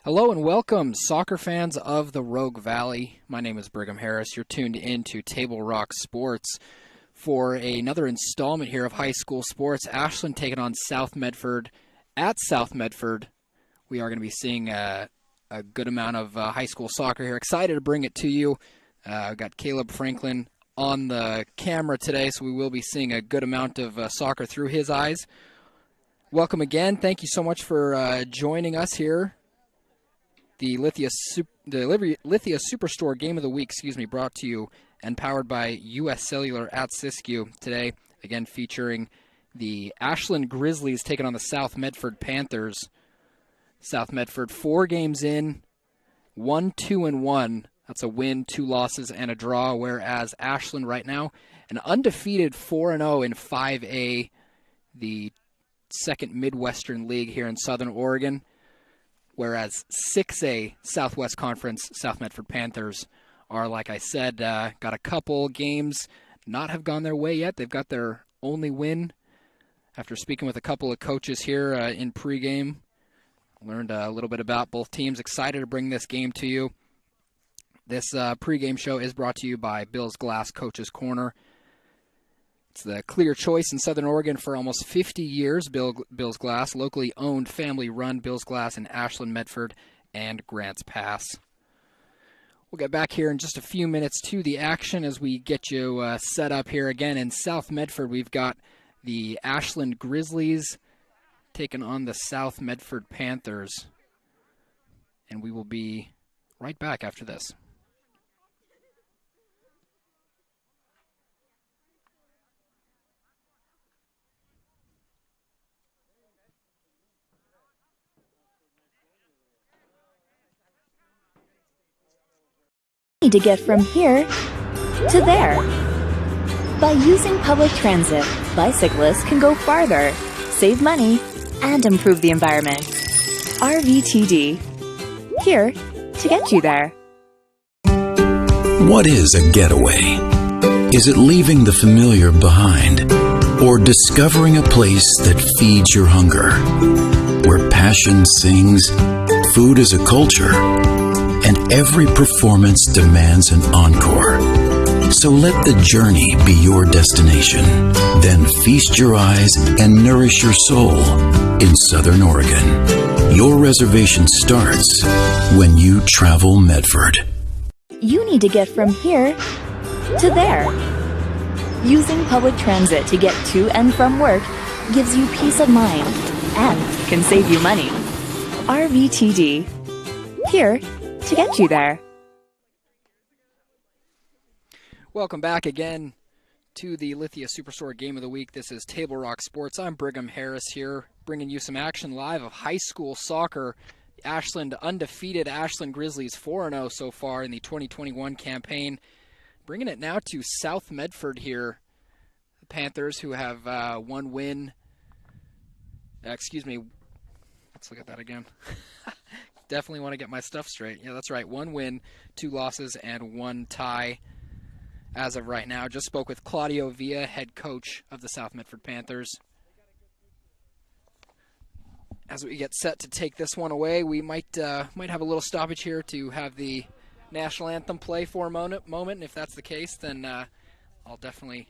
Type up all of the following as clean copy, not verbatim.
Hello and welcome, soccer fans of the Rogue Valley. My name is Brigham Harris. You're tuned in to Table Rock Sports for another installment here of high school sports. Ashland taking on South Medford at South Medford. We are going to be seeing a good amount of high school soccer here. Excited to bring it to you. I've got Caleb Franklin on the camera today, so we will be seeing a good amount of soccer through his eyes. Welcome again. Thank you so much for joining us here. The Lithia Superstore Game of the Week, brought to you and powered by U.S. Cellular at Siskiyou today. Again, featuring the Ashland Grizzlies taking on the South Medford Panthers. South Medford 4 games in, 1-2-1. That's a win, 2 losses, and a draw. Whereas Ashland right now, an undefeated 4-0 in 5A, the second Midwestern League here in Southern Oregon. Whereas 6A Southwest Conference South Medford Panthers are, like I said, got a couple games not have gone their way yet. They've got their only win. After speaking with a couple of coaches here in pregame, learned a little bit about both teams. Excited to bring this game to you. This pregame show is brought to you by Bill's Glass Coach's Corner. It's the clear choice in Southern Oregon for almost 50 years. Bill's Glass, locally owned, family-run Bill's Glass in Ashland, Medford, and Grants Pass. We'll get back here in just a few minutes to the action as we get you set up here. Again, in South Medford, we've got the Ashland Grizzlies taking on the South Medford Panthers. And we will be right back after this. To get from here to there. By using public transit, bicyclists can go farther, save money, and improve the environment. RVTD, here to get you there. What is a getaway? Is it leaving the familiar behind, or discovering a place that feeds your hunger, where passion sings, food is a culture, and every performance demands an encore? So let the journey be your destination. Then feast your eyes and nourish your soul in Southern Oregon. Your reservation starts when you travel Medford. You need to get from here to there. Using public transit to get to and from work gives you peace of mind and can save you money. RVTD, here to get you there. Welcome back again to the Lithia Superstore Game of the Week. This is Table Rock Sports. I'm Brigham Harris here, bringing you some action live of high school soccer. Ashland, undefeated Ashland Grizzlies, 4-0 so far in the 2021 campaign. Bringing it now to South Medford here. The Panthers, who have one win. Let's look at that again. Definitely want to get my stuff straight. Yeah, that's right. 1 win, 2 losses, and 1 tie as of right now. Just spoke with Claudio Villa, head coach of the South Medford Panthers. As we get set to take this one away, we might have a little stoppage here to have the national anthem play for a moment. And if that's the case, then I'll definitely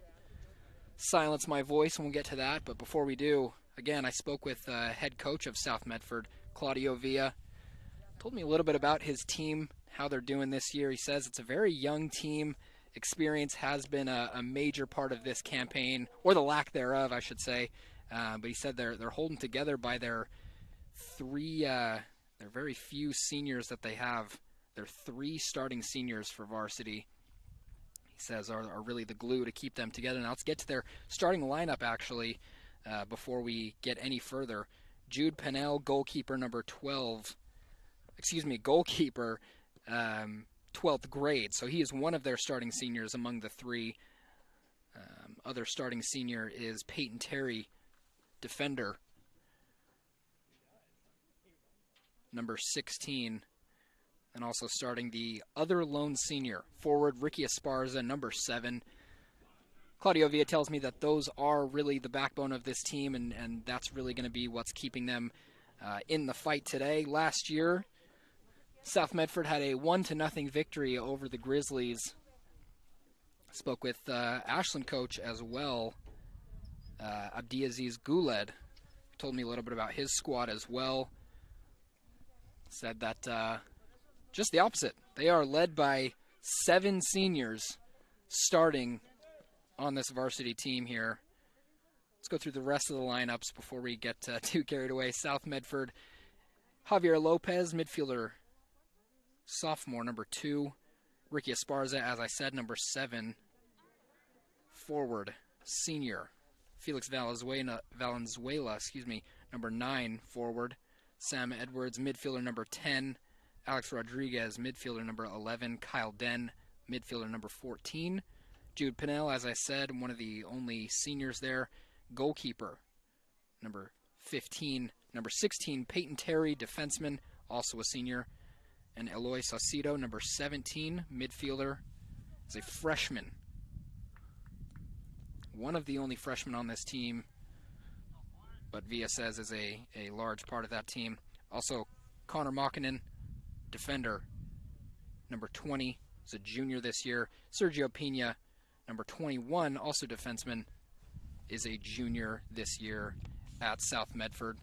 silence my voice when we get to that. But before we do, again, I spoke with head coach of South Medford, Claudio Villa. Told me a little bit about his team, how they're doing this year. He says it's a very young team. Experience has been a major part of this campaign, or the lack thereof, I should say. But he said they're holding together by their very few seniors that they have. Their 3 starting seniors for varsity, he says, are really the glue to keep them together. Now let's get to their starting lineup, actually, before we get any further. Jude Pennell, goalkeeper, number 12. Goalkeeper, 12th grade. So he is one of their starting seniors among the 3. Other starting senior is Peyton Terry, defender, number 16. And also starting the other lone senior, forward Ricky Esparza, number 7. Claudio Villa tells me that those are really the backbone of this team, and that's really going to be what's keeping them in the fight today. Last year, South Medford had a 1-0 victory over the Grizzlies. Spoke with Ashland coach as well, Abdiaziz Guled. Told me a little bit about his squad as well. Said that just the opposite. They are led by 7 seniors starting on this varsity team here. Let's go through the rest of the lineups before we get too carried away. South Medford, Javier Lopez, midfielder, sophomore, number 2. Ricky Esparza, as I said, number 7. Forward, senior, Felix Valenzuela, number 9, forward. Sam Edwards, midfielder, number 10. Alex Rodriguez, midfielder, number 11. Kyle Den, midfielder, number 14. Jude Pinnell, as I said, one of the only seniors there. Goalkeeper, number 15. Number 16, Peyton Terry, defenseman, also a senior. And Eloy Saucedo, number 17, midfielder, is a freshman. One of the only freshmen on this team, but Via says is a large part of that team. Also, Connor Makinen, defender, number 20, is a junior this year. Sergio Pina, number 21, also defenseman, is a junior this year at South Medford.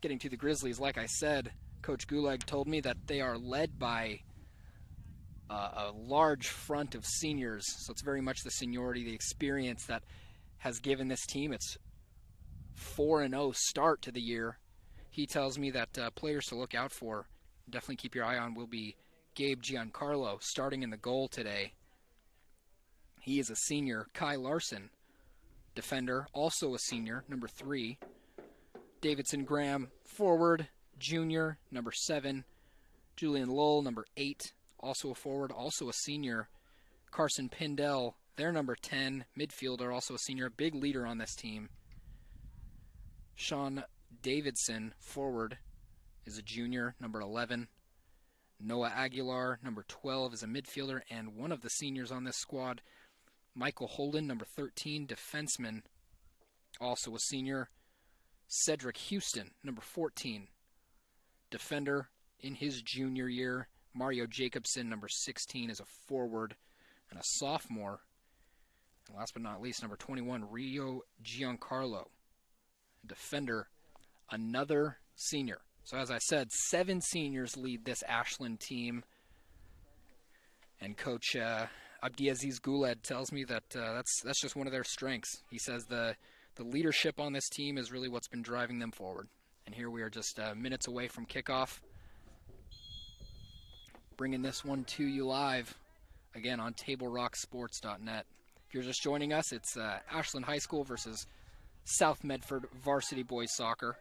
Getting to the Grizzlies, like I said, Coach Gulag told me that they are led by a large front of seniors, so it's very much the seniority, the experience that has given this team its 4-0 start to the year. He tells me that players to look out for, definitely keep your eye on, will be Gabe Giancarlo, starting in the goal today. He is a senior. Kai Larson, defender, also a senior, number 3. Davidson Graham, forward, junior, number 7. Julian Lowell, number 8, also a forward, also a senior. Carson Pindell, their number 10, midfielder, also a senior, big leader on this team. Sean Davidson, forward, is a junior, number 11. Noah Aguilar, number 12, is a midfielder, and one of the seniors on this squad, Michael Holden, number 13, defenseman, also a senior. Cedric Houston, number 14, defender in his junior year. Mario Jacobson, number 16, is a forward and a sophomore. And last but not least, number 21, Rio Giancarlo, defender, another senior. So as I said, 7 seniors lead this Ashland team. And Coach Abdiaziz Guled tells me that that's just one of their strengths. He says the leadership on this team is really what's been driving them forward. And here we are just minutes away from kickoff. Bringing this one to you live, again, on TableRockSports.net. If you're just joining us, it's Ashland High School versus South Medford Varsity Boys Soccer.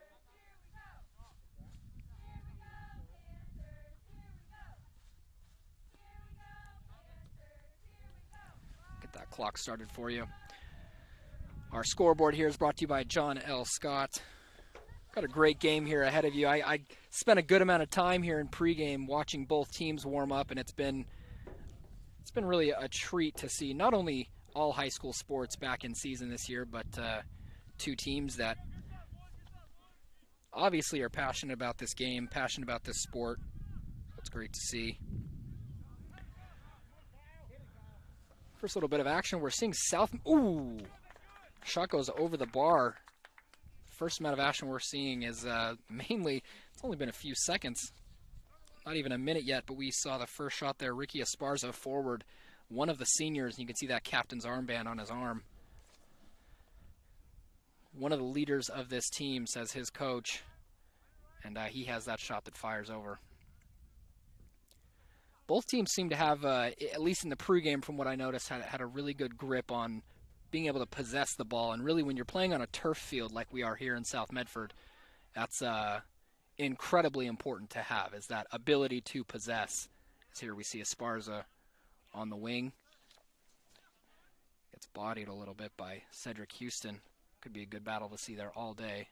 Get that clock started for you. Our scoreboard here is brought to you by John L. Scott. Got a great game here ahead of you. I spent a good amount of time here in pregame watching both teams warm up, and it's been really a treat to see not only all high school sports back in season this year, but 2 teams that obviously are passionate about this game, passionate about this sport. It's great to see. First little bit of action, we're seeing South. Ooh, shot goes over the bar. First amount of action we're seeing is mainly, it's only been a few seconds, not even a minute yet, but we saw the first shot there. Ricky Esparza, forward, one of the seniors, and you can see that captain's armband on his arm. One of the leaders of this team, says his coach, and he has that shot that fires over. Both teams seem to have, at least in the pregame from what I noticed, had a really good grip on being able to possess the ball. And really, when you're playing on a turf field like we are here in South Medford, that's incredibly important to have, is that ability to possess. As here we see Esparza on the wing. Gets bodied a little bit by Cedric Houston. Could be a good battle to see there all day.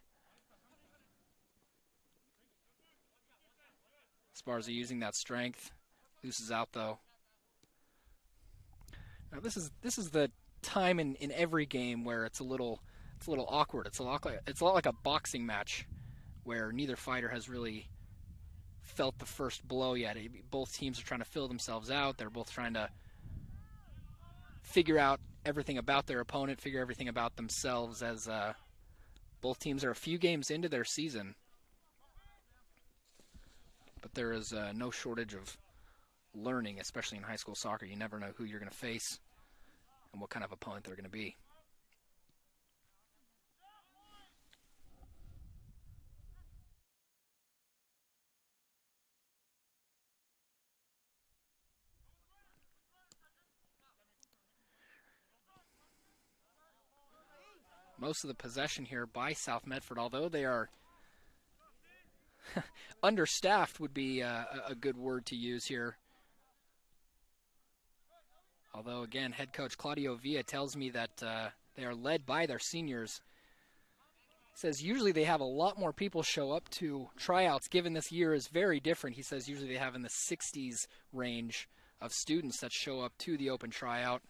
Esparza using that strength. Looses out, though. Now this is the time in every game where it's a little awkward. It's a lot like a boxing match where neither fighter has really felt the first blow yet. Both teams are trying to fill themselves out. They're both trying to figure out everything about their opponent, figure everything about themselves, as both teams are a few games into their season. But there is no shortage of learning, especially in high school soccer. You never know who you're going to face and what kind of opponent they're going to be. Most of the possession here by South Medford, although they are understaffed would be a good word to use here. Although, again, head coach Claudio Villa tells me that they are led by their seniors. He says usually they have a lot more people show up to tryouts, given this year is very different. He says usually they have in the 60s range of students that show up to the open tryout.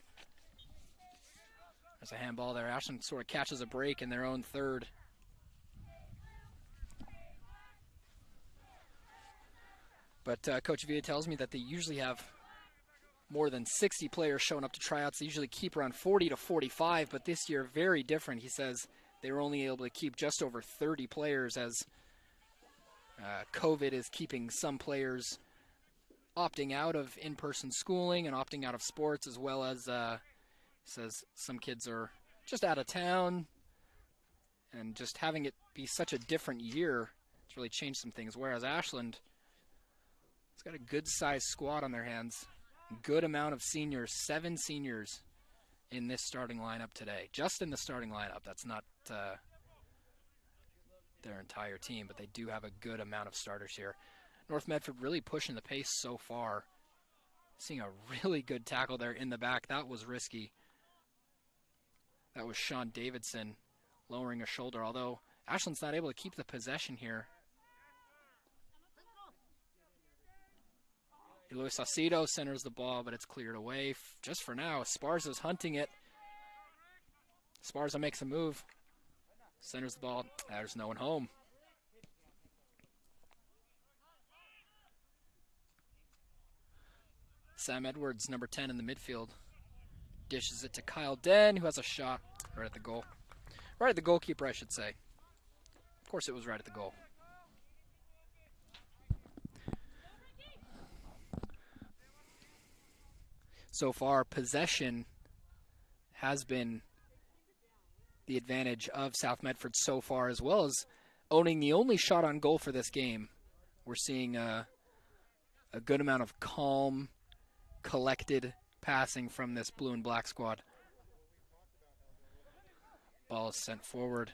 There's a handball there. Ashland sort of catches a break in their own third. But Coach Villa tells me that they usually have more than 60 players showing up to tryouts. They usually keep around 40 to 45, but this year very different. He says they were only able to keep just over 30 players as COVID is keeping some players opting out of in-person schooling and opting out of sports, as well as says some kids are just out of town, and just having it be such a different year, it's really changed some things. Whereas Ashland has got a good-sized squad on their hands, good amount of seniors, 7 seniors in this starting lineup today. Just in the starting lineup. That's not their entire team, but they do have a good amount of starters here. North Medford really pushing the pace so far. Seeing a really good tackle there in the back. That was risky. That was Sean Davidson lowering a shoulder, although Ashland's not able to keep the possession here. Luis Acedo centers the ball, but it's cleared away just for now. Esparza's hunting it. Esparza makes a move. Centers the ball. There's no one home. Sam Edwards, number 10 in the midfield, dishes it to Kyle Den, who has a shot right at the goal. Right at the goalkeeper, I should say. Of course it was right at the goal. So far, possession has been the advantage of South Medford so far, as well as owning the only shot on goal for this game. We're seeing a good amount of calm, collected passing from this blue and black squad. Ball is sent forward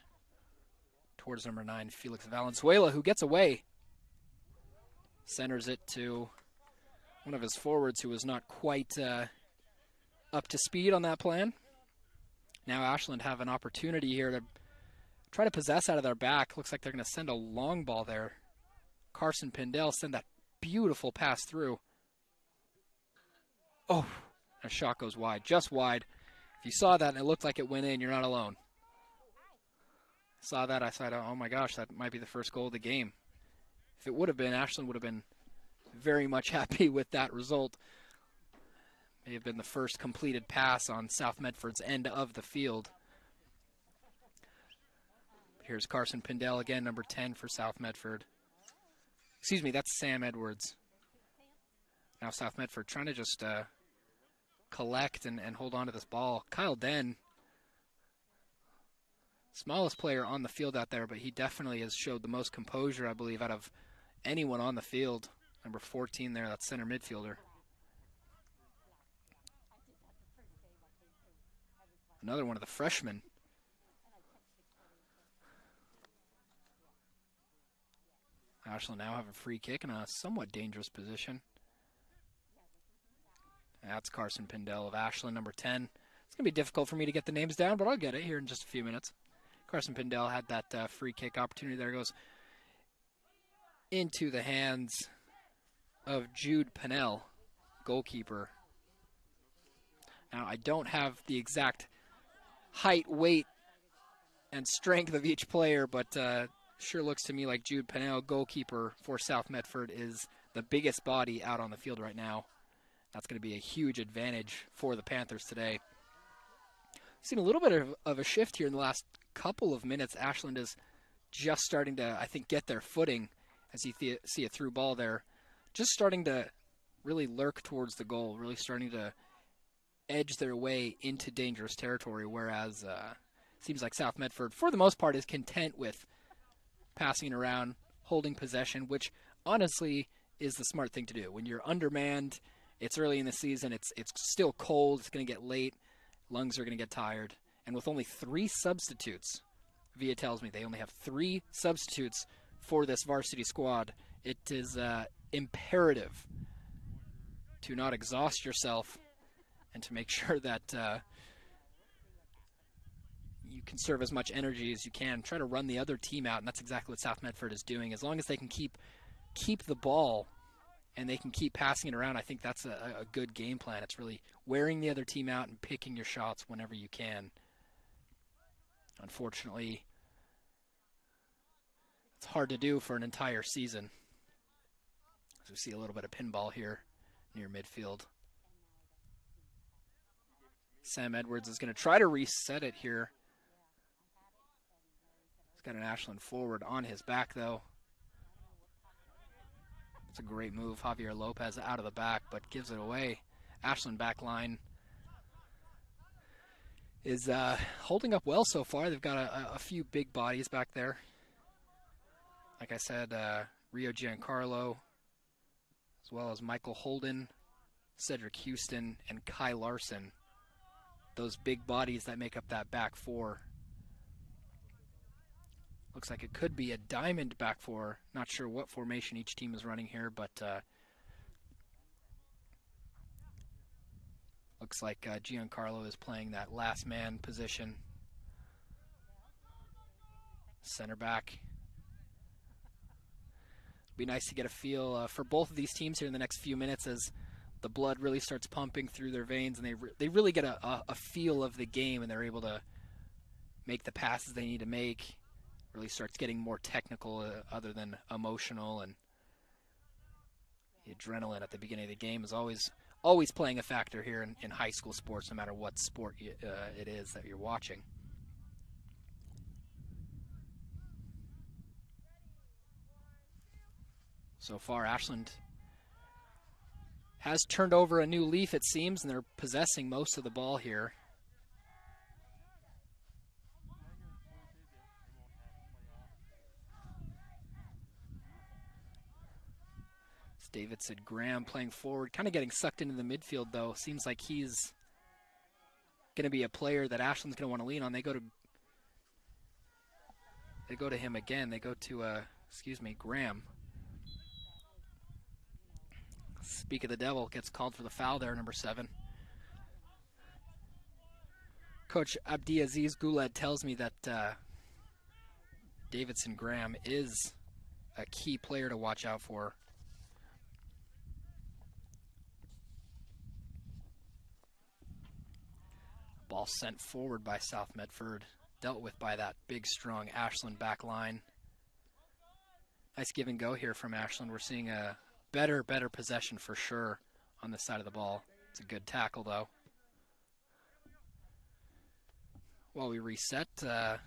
towards number 9, Felix Valenzuela, who gets away. Centers it to one of his forwards who was not quite up to speed on that plan. Now Ashland have an opportunity here to try to possess out of their back. Looks like they're going to send a long ball there. Carson Pindell send that beautiful pass through. Oh, a shot goes wide, just wide. If you saw that and it looked like it went in, you're not alone. Saw that, I thought, oh my gosh, that might be the first goal of the game. If it would have been, Ashland would have been very much happy with that result. May have been the first completed pass on South Medford's end of the field. Here's Carson Pindell again, number 10 for South Medford. Excuse me, that's Sam Edwards. Now South Medford trying to just collect and hold on to this ball. Kyle Den, smallest player on the field out there, but he definitely has showed the most composure, I believe, out of anyone on the field. Number 14 there, that's center midfielder. Another one of the freshmen. Ashland now have a free kick in a somewhat dangerous position. That's Carson Pindell of Ashland, number 10. It's going to be difficult for me to get the names down, but I'll get it here in just a few minutes. Carson Pindell had that free kick opportunity. There goes into the hands of Jude Pennell, goalkeeper. Now, I don't have the exact height, weight, and strength of each player, but Sure looks to me like Jude Pennell, goalkeeper for South Medford, is the biggest body out on the field right now. That's going to be a huge advantage for the Panthers today. Seen a little bit of a shift here in the last couple of minutes. Ashland is just starting to, I think, get their footing as you see a through ball there. Just starting to really lurk towards the goal, really starting to edge their way into dangerous territory, whereas it seems like South Medford, for the most part, is content with passing around, holding possession, which honestly is the smart thing to do. When you're undermanned, it's early in the season, it's still cold, it's going to get late, lungs are going to get tired, and with only 3 substitutes, Via tells me they only have 3 substitutes for this varsity squad, it is imperative to not exhaust yourself and to make sure that you conserve as much energy as you can. Try to run the other team out, and that's exactly what South Medford is doing. As long as they can keep the ball and they can keep passing it around, I think that's a good game plan. It's really wearing the other team out and picking your shots whenever you can. Unfortunately, it's hard to do for an entire season. As we see a little bit of pinball here near midfield. Sam Edwards is going to try to reset it here. He's got an Ashland forward on his back, though. It's a great move. Javier Lopez out of the back, but gives it away. Ashland back line is holding up well so far. They've got a few big bodies back there. Like I said, Rio Giancarlo, as well as Michael Holden, Cedric Houston, and Kai Larson. Those big bodies that make up that back four. Looks like it could be a diamond back four. Not sure what formation each team is running here, but looks like Giancarlo is playing that last man position. Center back. Be nice to get a feel for both of these teams here in the next few minutes as the blood really starts pumping through their veins, and they really get a feel of the game, and they're able to make the passes they need to make. Really starts getting more technical other than emotional, and the adrenaline at the beginning of the game is always playing a factor here in high school sports, no matter what sport it is that you're watching. So far, Ashland has turned over a new leaf, it seems, and they're possessing most of the ball here. It's Davidson Graham playing forward, kind of getting sucked into the midfield, though. Seems like he's going to be a player that Ashland's going to want to lean on. They go to him again. They go to, Graham. Speak of the devil, gets called for the foul there, number 7. Coach Abdiaziz Guled tells me that Davidson Graham is a key player to watch out for. Ball sent forward by South Medford, dealt with by that big, strong Ashland back line. Nice give and go here from Ashland. We're seeing a better possession for sure on this side of the ball. It's a good tackle, though. While we reset, I'd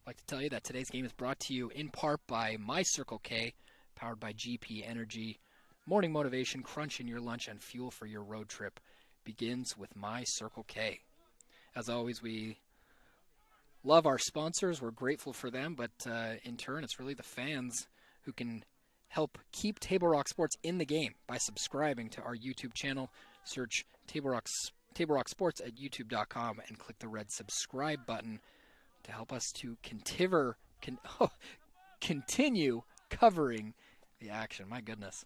like to tell you that today's game is brought to you in part by My Circle K, powered by GP Energy. Morning motivation, crunch in your lunch, and fuel for your road trip begins with My Circle K. As always, we love our sponsors. We're grateful for them, but in turn, it's really the fans who can help keep Table Rock Sports in the game by subscribing to our YouTube channel. Search Table Rock Sports at youtube.com and click the red subscribe button to help us to continue covering the action. My goodness,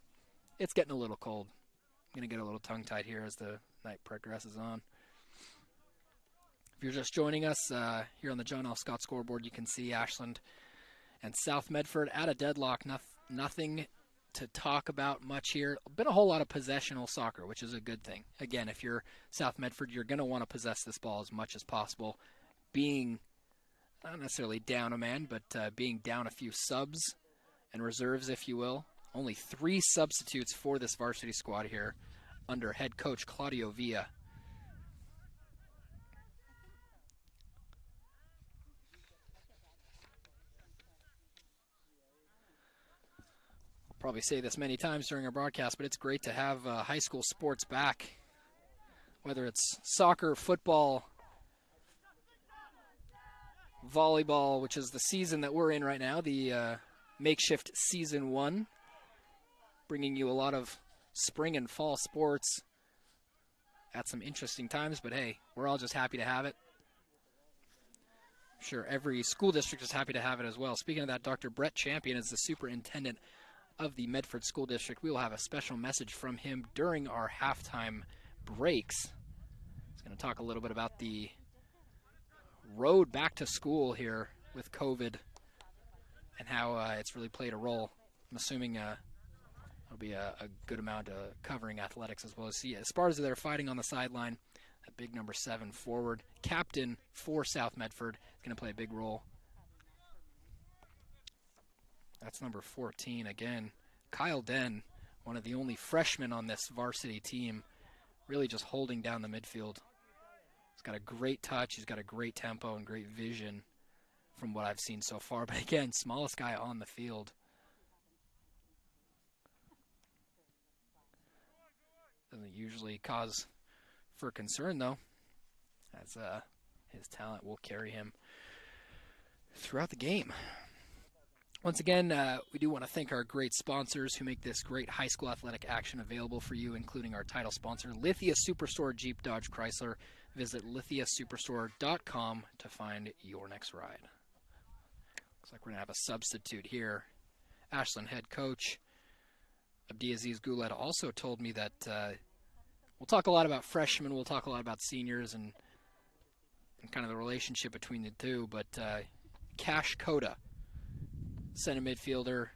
it's getting a little cold. I'm going to get a little tongue-tied here as the night progresses on. If you're just joining us here on the John L. Scott scoreboard, you can see Ashland and South Medford at a deadlock. Nothing to talk about much here. Been a whole lot of possessional soccer, which is a good thing. Again, if you're South Medford, you're going to want to possess this ball as much as possible. Being not necessarily down a man, but being down a few subs and reserves, if you will. Only 3 substitutes for this varsity squad here under head coach Claudio Villa. I'll probably say this many times during our broadcast, but it's great to have high school sports back, whether it's soccer, football, volleyball, which is the season that we're in right now, the makeshift season 1, bringing you a lot of spring and fall sports at some interesting times, but hey, we're all just happy to have it. I'm sure every school district is happy to have it as well. Speaking of that, Dr. Brett Champion is the superintendent of the Medford School District. We will have a special message from him during our halftime breaks. He's going to talk a little bit about the road back to school here with COVID and how it's really played a role. I'm assuming there'll be a good amount of covering athletics as well. As Esparza there fighting on the sideline, that big number 7 forward, captain for South Medford, is going to play a big role. That's number 14 again. Kyle Den, one of the only freshmen on this varsity team, really just holding down the midfield. He's got a great touch, he's got a great tempo and great vision from what I've seen so far. But again, smallest guy on the field. Doesn't usually cause for concern though, as his talent will carry him throughout the game. Once again, we do want to thank our great sponsors who make this great high school athletic action available for you, including our title sponsor, Lithia Superstore Jeep Dodge Chrysler. Visit lithiasuperstore.com to find your next ride. Looks like we're going to have a substitute here. Ashland head coach Abdiaziz Guled also told me that we'll talk a lot about freshmen, we'll talk a lot about seniors and kind of the relationship between the two, but Cash Coda, center midfielder,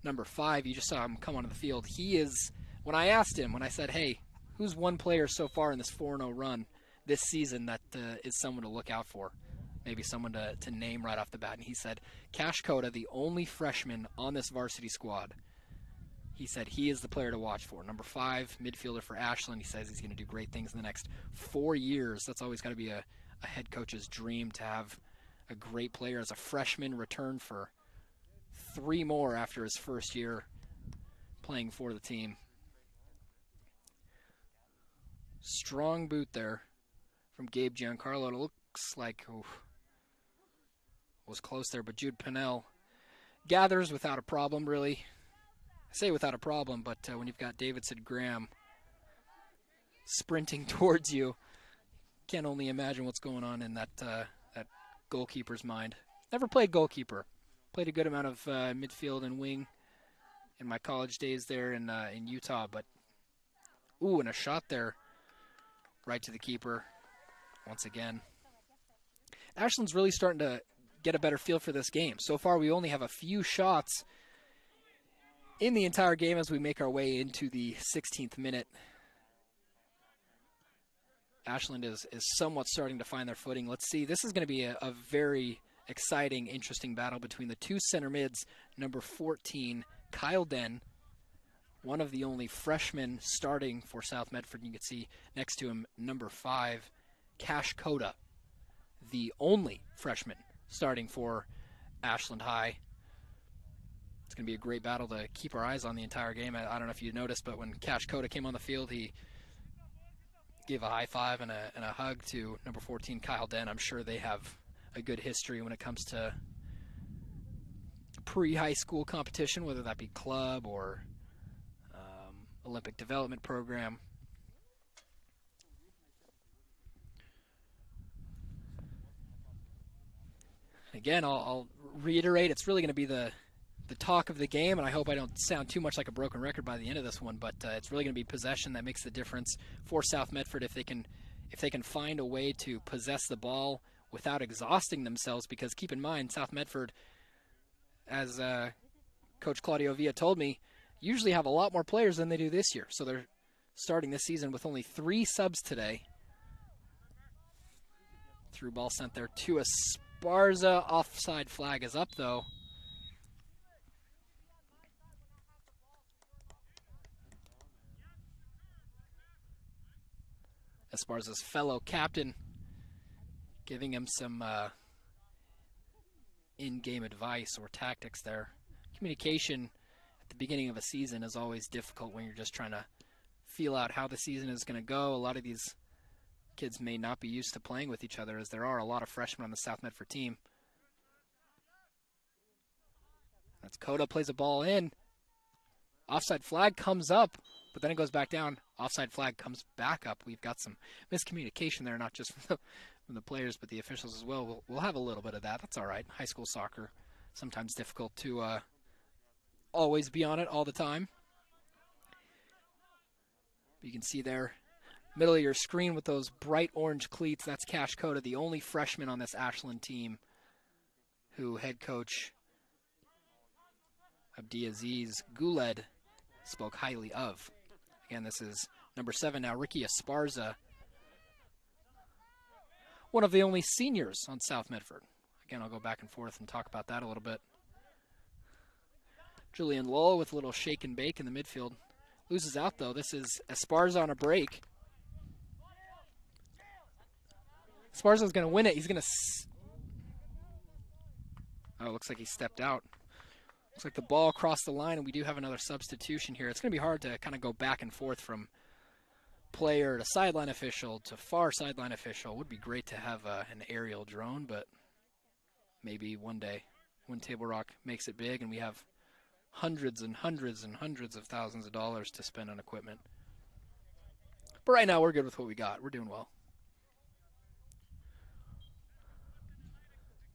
number 5, you just saw him come onto the field. He is, when I asked him, when I said, hey, who's one player so far in this 4-0 run this season that is someone to look out for? Maybe someone to name right off the bat. And he said, Cash Coda, the only freshman on this varsity squad. He said he is the player to watch for. Number 5, midfielder for Ashland. He says he's going to do great things in the next 4 years. That's always got to be a head coach's dream, to have a great player as a freshman return for 3 more after his first year playing for the team. Strong boot there from Gabe Giancarlo. It looks like was close there, but Jude Pinnell gathers without a problem, really. I say without a problem, but when you've got Davidson Graham sprinting towards you, can't only imagine what's going on in that goalkeeper's mind. Never played goalkeeper. Played a good amount of midfield and wing in my college days there in Utah, but ooh, and a shot there right to the keeper once again. Ashland's really starting to get a better feel for this game. So far, we only have a few shots in the entire game as we make our way into the 16th minute. Ashland is somewhat starting to find their footing. Let's see. This is going to be a very exciting, interesting battle between the 2 center mids. Number 14, Kyle Den, one of the only freshmen starting for South Medford. You can see next to him, number 5, Cash Coda, the only freshman starting for Ashland High. It's going to be a great battle to keep our eyes on the entire game. I don't know if you noticed, but when Cash Coda came on the field, he gave a high five and a hug to number 14, Kyle Den. I'm sure they have a good history when it comes to pre-high school competition, whether that be club or Olympic development program. Again, I'll reiterate, it's really going to be the talk of the game, and I hope I don't sound too much like a broken record by the end of this one, but it's really going to be possession that makes the difference for South Medford. If they can find a way to possess the ball without exhausting themselves, because keep in mind, South Medford, as Coach Claudio Villa told me, usually have a lot more players than they do this year. So they're starting this season with only 3 subs today. Through ball sent there to Esparza. Offside flag is up, though. Esparza's fellow captain giving him some in-game advice or tactics there. Communication at the beginning of a season is always difficult when you're just trying to feel out how the season is going to go. A lot of these kids may not be used to playing with each other, as there are a lot of freshmen on the South Medford team. That's Coda, plays a ball in. Offside flag comes up, but then it goes back down. Offside flag comes back up. We've got some miscommunication there, not just from the players, but the officials as well. We'll have a little bit of that. That's all right. High school soccer, sometimes difficult to always be on it all the time. But you can see there, middle of your screen with those bright orange cleats, that's Cash Coda, the only freshman on this Ashland team who head coach Abdiaziz Guled spoke highly of. Again, this is number 7 now, Ricky Esparza, one of the only seniors on South Medford. Again, I'll go back and forth and talk about that a little bit. Julian Lowell with a little shake and bake in the midfield. Loses out, though. This is Esparza on a break. Esparza's going to win it. He's going to... Oh, it looks like he stepped out. Looks like the ball crossed the line, and we do have another substitution here. It's going to be hard to kind of go back and forth from player to sideline official to far sideline official. It would be great to have an aerial drone, but maybe one day when Table Rock makes it big and we have hundreds and hundreds and hundreds of thousands of dollars to spend on equipment. But right now we're good with what we got. We're doing well.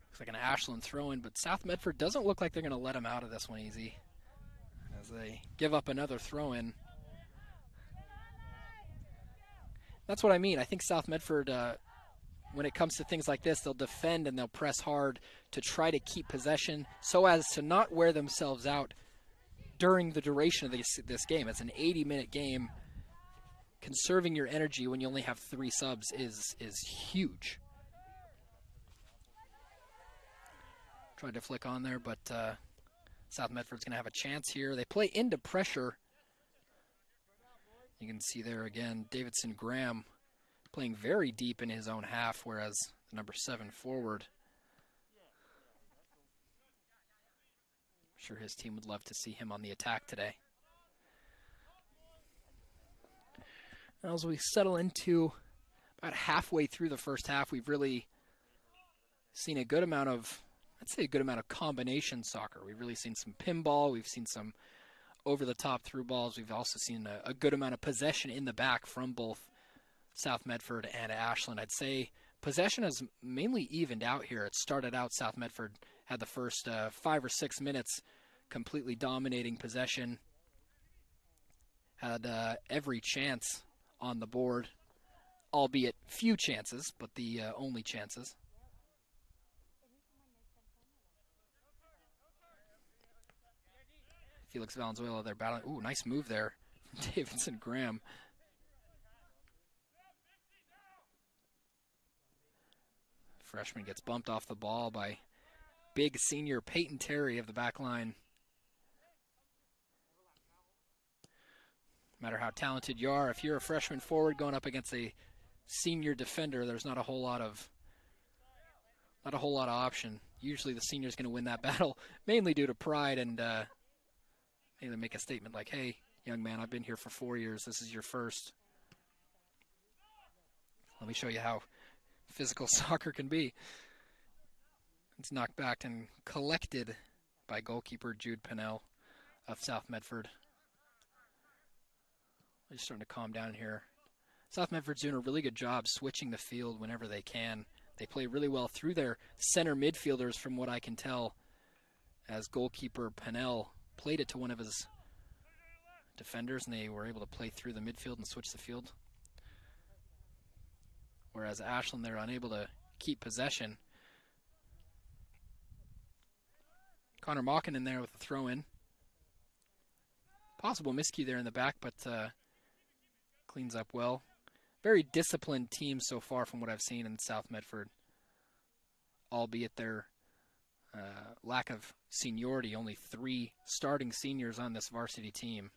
Looks like an Ashland throw-in, but South Medford doesn't look like they're going to let him out of this one easy as they give up another throw-in. That's what I mean. I think South Medford, when it comes to things like this, they'll defend and they'll press hard to try to keep possession so as to not wear themselves out during the duration of this game. It's an 80-minute game. Conserving your energy when you only have 3 subs is huge. Tried to flick on there, but South Medford's going to have a chance here. They play into pressure. You can see there again, Davidson Graham playing very deep in his own half, whereas the number 7 forward, I'm sure his team would love to see him on the attack today. As we settle into about halfway through the first half, we've really seen a good amount of, I'd say a good amount of combination soccer. We've really seen some pinball. We've seen some over-the-top through balls. We've also seen a good amount of possession in the back from both South Medford and Ashland. I'd say possession has mainly evened out here. It started out, South Medford had the first 5 or 6 minutes completely dominating possession. Had every chance on the board, albeit few chances, but the only chances. Felix Valenzuela, they're battling. Ooh, nice move there from Davidson Graham. Freshman gets bumped off the ball by big senior Peyton Terry of the back line. No matter how talented you are, if you're a freshman forward going up against a senior defender, there's not a whole lot of option. Usually the senior's going to win that battle, mainly due to pride and maybe make a statement like, hey, young man, I've been here for 4 years. This is your first. Let me show you how physical soccer can be. It's knocked back and collected by goalkeeper Jude Pennell of South Medford. They're starting to calm down here. South Medford's doing a really good job switching the field whenever they can. They play really well through their center midfielders from what I can tell, as goalkeeper Pennell played it to one of his defenders and they were able to play through the midfield and switch the field. Whereas Ashland, they're unable to keep possession. Connor Mockin in there with a throw-in. Possible miscue there in the back, but cleans up well. Very disciplined team so far from what I've seen in South Medford. albeit their lack of seniority, only 3 starting seniors on this varsity team.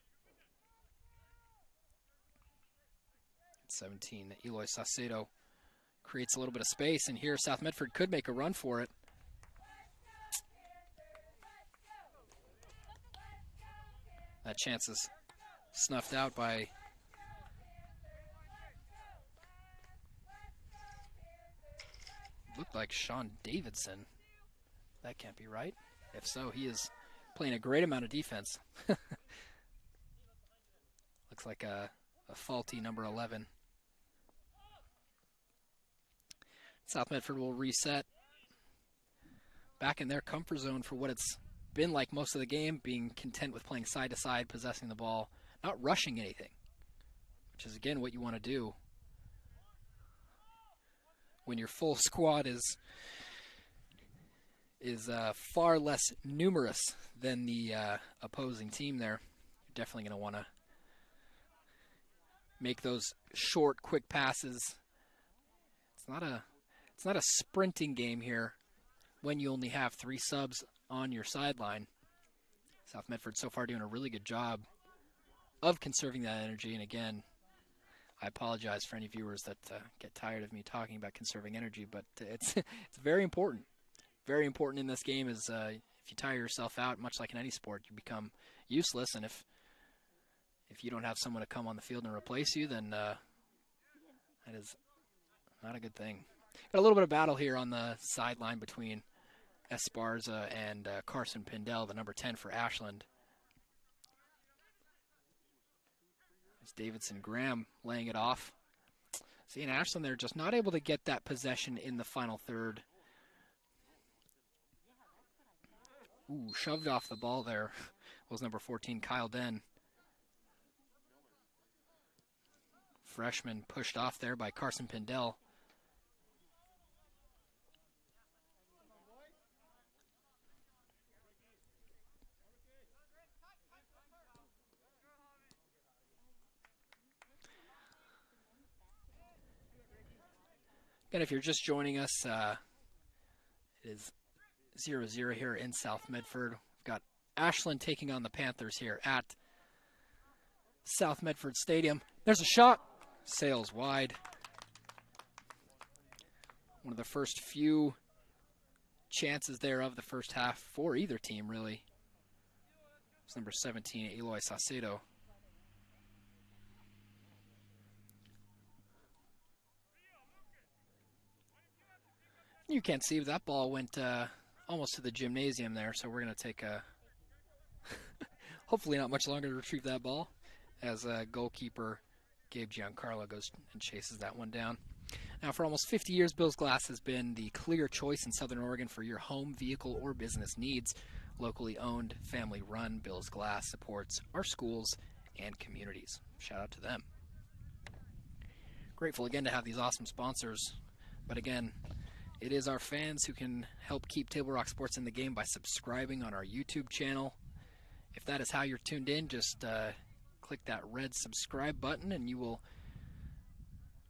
At 17, Eloy Saucedo creates a little bit of space, and here South Medford could make a run for it. That chance is snuffed out by looked like Sean Davidson. That can't be right. If so, he is playing a great amount of defense. Looks like a faulty number 11. South Medford will reset back in their comfort zone for what it's been like most of the game, being content with playing side to side, possessing the ball, not rushing anything, which is again what you want to do when your full squad is far less numerous than the opposing team there. You're definitely going to want to make those short, quick passes. It's not a sprinting game here when you only have 3 subs on your sideline. South Medford so far doing a really good job of conserving that energy. And again, I apologize for any viewers that get tired of me talking about conserving energy, but it's very important. Very important in this game is if you tire yourself out, much like in any sport, you become useless. And if you don't have someone to come on the field and replace you, then that is not a good thing. Got a little bit of battle here on the sideline between Esparza and Carson Pindell, the number 10 for Ashland. It's Davidson Graham laying it off. See, in Ashland, they're just not able to get that possession in the final third. Ooh, shoved off the ball there was number 14, Kyle Den. Freshman pushed off there by Carson Pindell. Again, if you're just joining us, it is 0-0 here in South Medford. We've got Ashland taking on the Panthers here at South Medford Stadium. There's a shot. Sails wide. One of the first few chances there of the first half for either team, really. It's number 17, Eloy Saucedo. You can't see, but that ball went almost to the gymnasium there, so we're going to take a hopefully not much longer to retrieve that ball as goalkeeper Gabe Giancarlo goes and chases that one down. Now, for almost 50 years, Bill's Glass has been the clear choice in Southern Oregon for your home, vehicle, or business needs. Locally owned, family-run, Bill's Glass supports our schools and communities. Shout out to them. Grateful again to have these awesome sponsors, but again, it is our fans who can help keep Table Rock Sports in the game by subscribing on our YouTube channel. If that is how you're tuned in, just click that red subscribe button and you will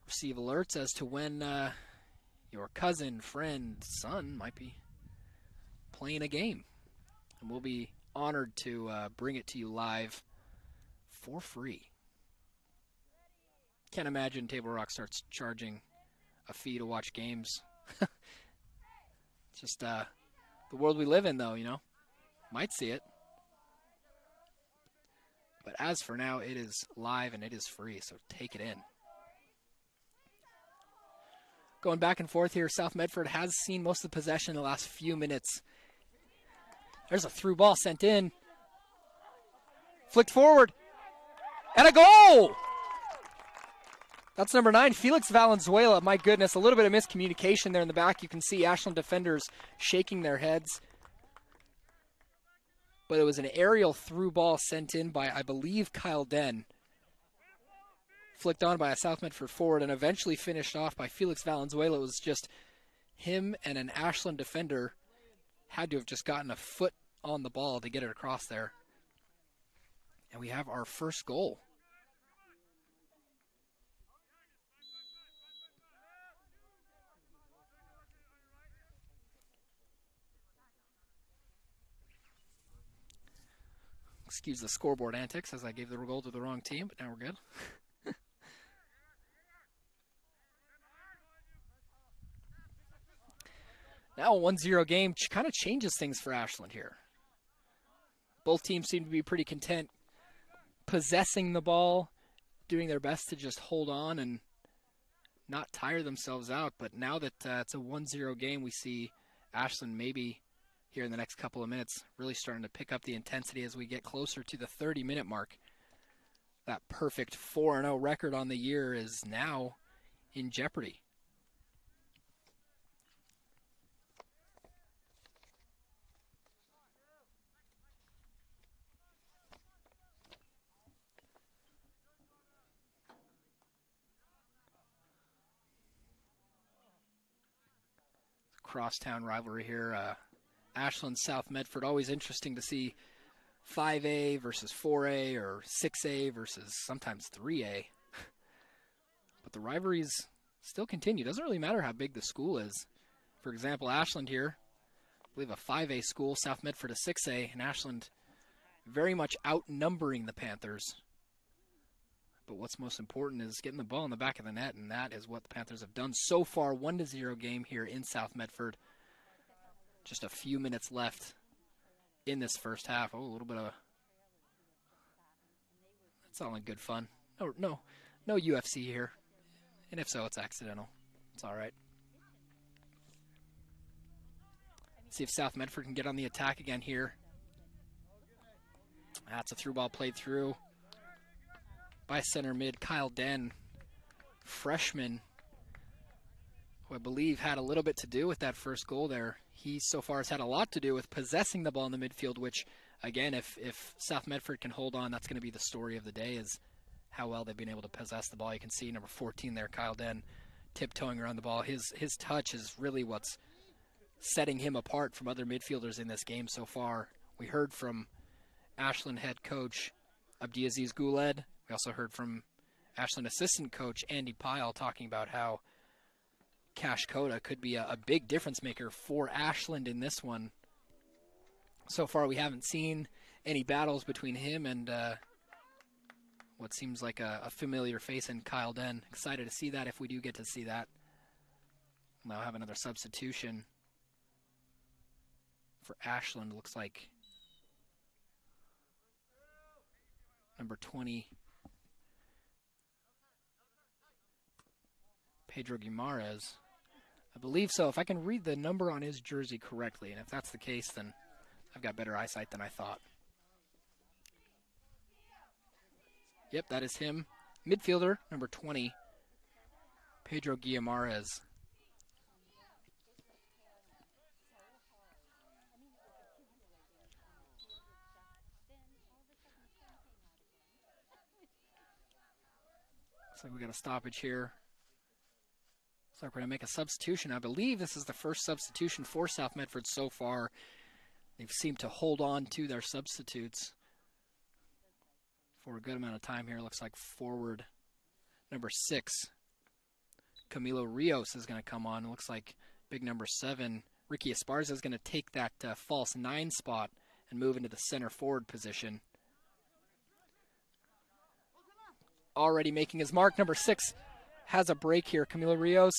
receive alerts as to when your cousin, friend, son might be playing a game. And we'll be honored to bring it to you live for free. Can't imagine Table Rock starts charging a fee to watch games. It's just the world we live in, though, you know. Might see it. But as for now, it is live and it is free, so take it in. Going back and forth here, South Medford has seen most of the possession in the last few minutes. There's a through ball sent in. Flicked forward. And a goal! That's number 9, Felix Valenzuela. My goodness, a little bit of miscommunication there in the back. You can see Ashland defenders shaking their heads. But it was an aerial through ball sent in by, I believe, Kyle Den. Flicked on by a South Medford forward and eventually finished off by Felix Valenzuela. It was just him and an Ashland defender had to have just gotten a foot on the ball to get it across there. And we have our first goal. Excuse the scoreboard antics as I gave the goal to the wrong team, but now we're good. Now a 1-0 game kind of changes things for Ashland here. Both teams seem to be pretty content possessing the ball, doing their best to just hold on and not tire themselves out. But now that it's a 1-0 game, we see Ashland maybe here in the next couple of minutes really starting to pick up the intensity as we get closer to the 30-minute mark. That perfect 4-0 record on the year is now in jeopardy. Crosstown rivalry here. Ashland, South Medford, always interesting to see 5A versus 4A or 6A versus sometimes 3A. But the rivalries still continue. Doesn't really matter how big the school is. For example, Ashland here, I believe a 5A school, South Medford a 6A, and Ashland very much outnumbering the Panthers. But what's most important is getting the ball in the back of the net, and that is what the Panthers have done so far. 1-0 game here in South Medford. Just a few minutes left in this first half. Oh, a little bit of... That's all in good fun. No UFC here. And if so, it's accidental. It's all right. See if South Medford can get on the attack again here. That's a through ball played through by center mid Kyle Den, freshman, who I believe had a little bit to do with that first goal there. He so far has had a lot to do with possessing the ball in the midfield, which, again, if South Medford can hold on, that's going to be the story of the day, is how well they've been able to possess the ball. You can see number 14 there, Kyle Den, tiptoeing around the ball. His touch is really what's setting him apart from other midfielders in this game so far. We heard from Ashland head coach Abdiaziz Guled. We also heard from Ashland assistant coach Andy Pyle talking about how Cash Coda could be a big difference maker for Ashland in this one. So far we haven't seen any battles between him and what seems like a familiar face in Kyle Den. Excited to see that if we do get to see that. We'll now have another substitution for Ashland. Looks like number 20, Pedro Guimaraes. I believe so, if I can read the number on his jersey correctly, and if that's the case, then I've got better eyesight than I thought. Yep, that is him. Midfielder, number 20, Pedro Guimaraes. Looks like we got a stoppage here. Looks like we're going to make a substitution. I believe this is the first substitution for South Medford so far. They've seemed to hold on to their substitutes for a good amount of time here. Looks like forward number 6, Camilo Rios, is going to come on. It looks like big number 7, Ricky Esparza, is going to take that false 9 spot and move into the center forward position. Already making his mark. Number 6 has a break here. Camilo Rios.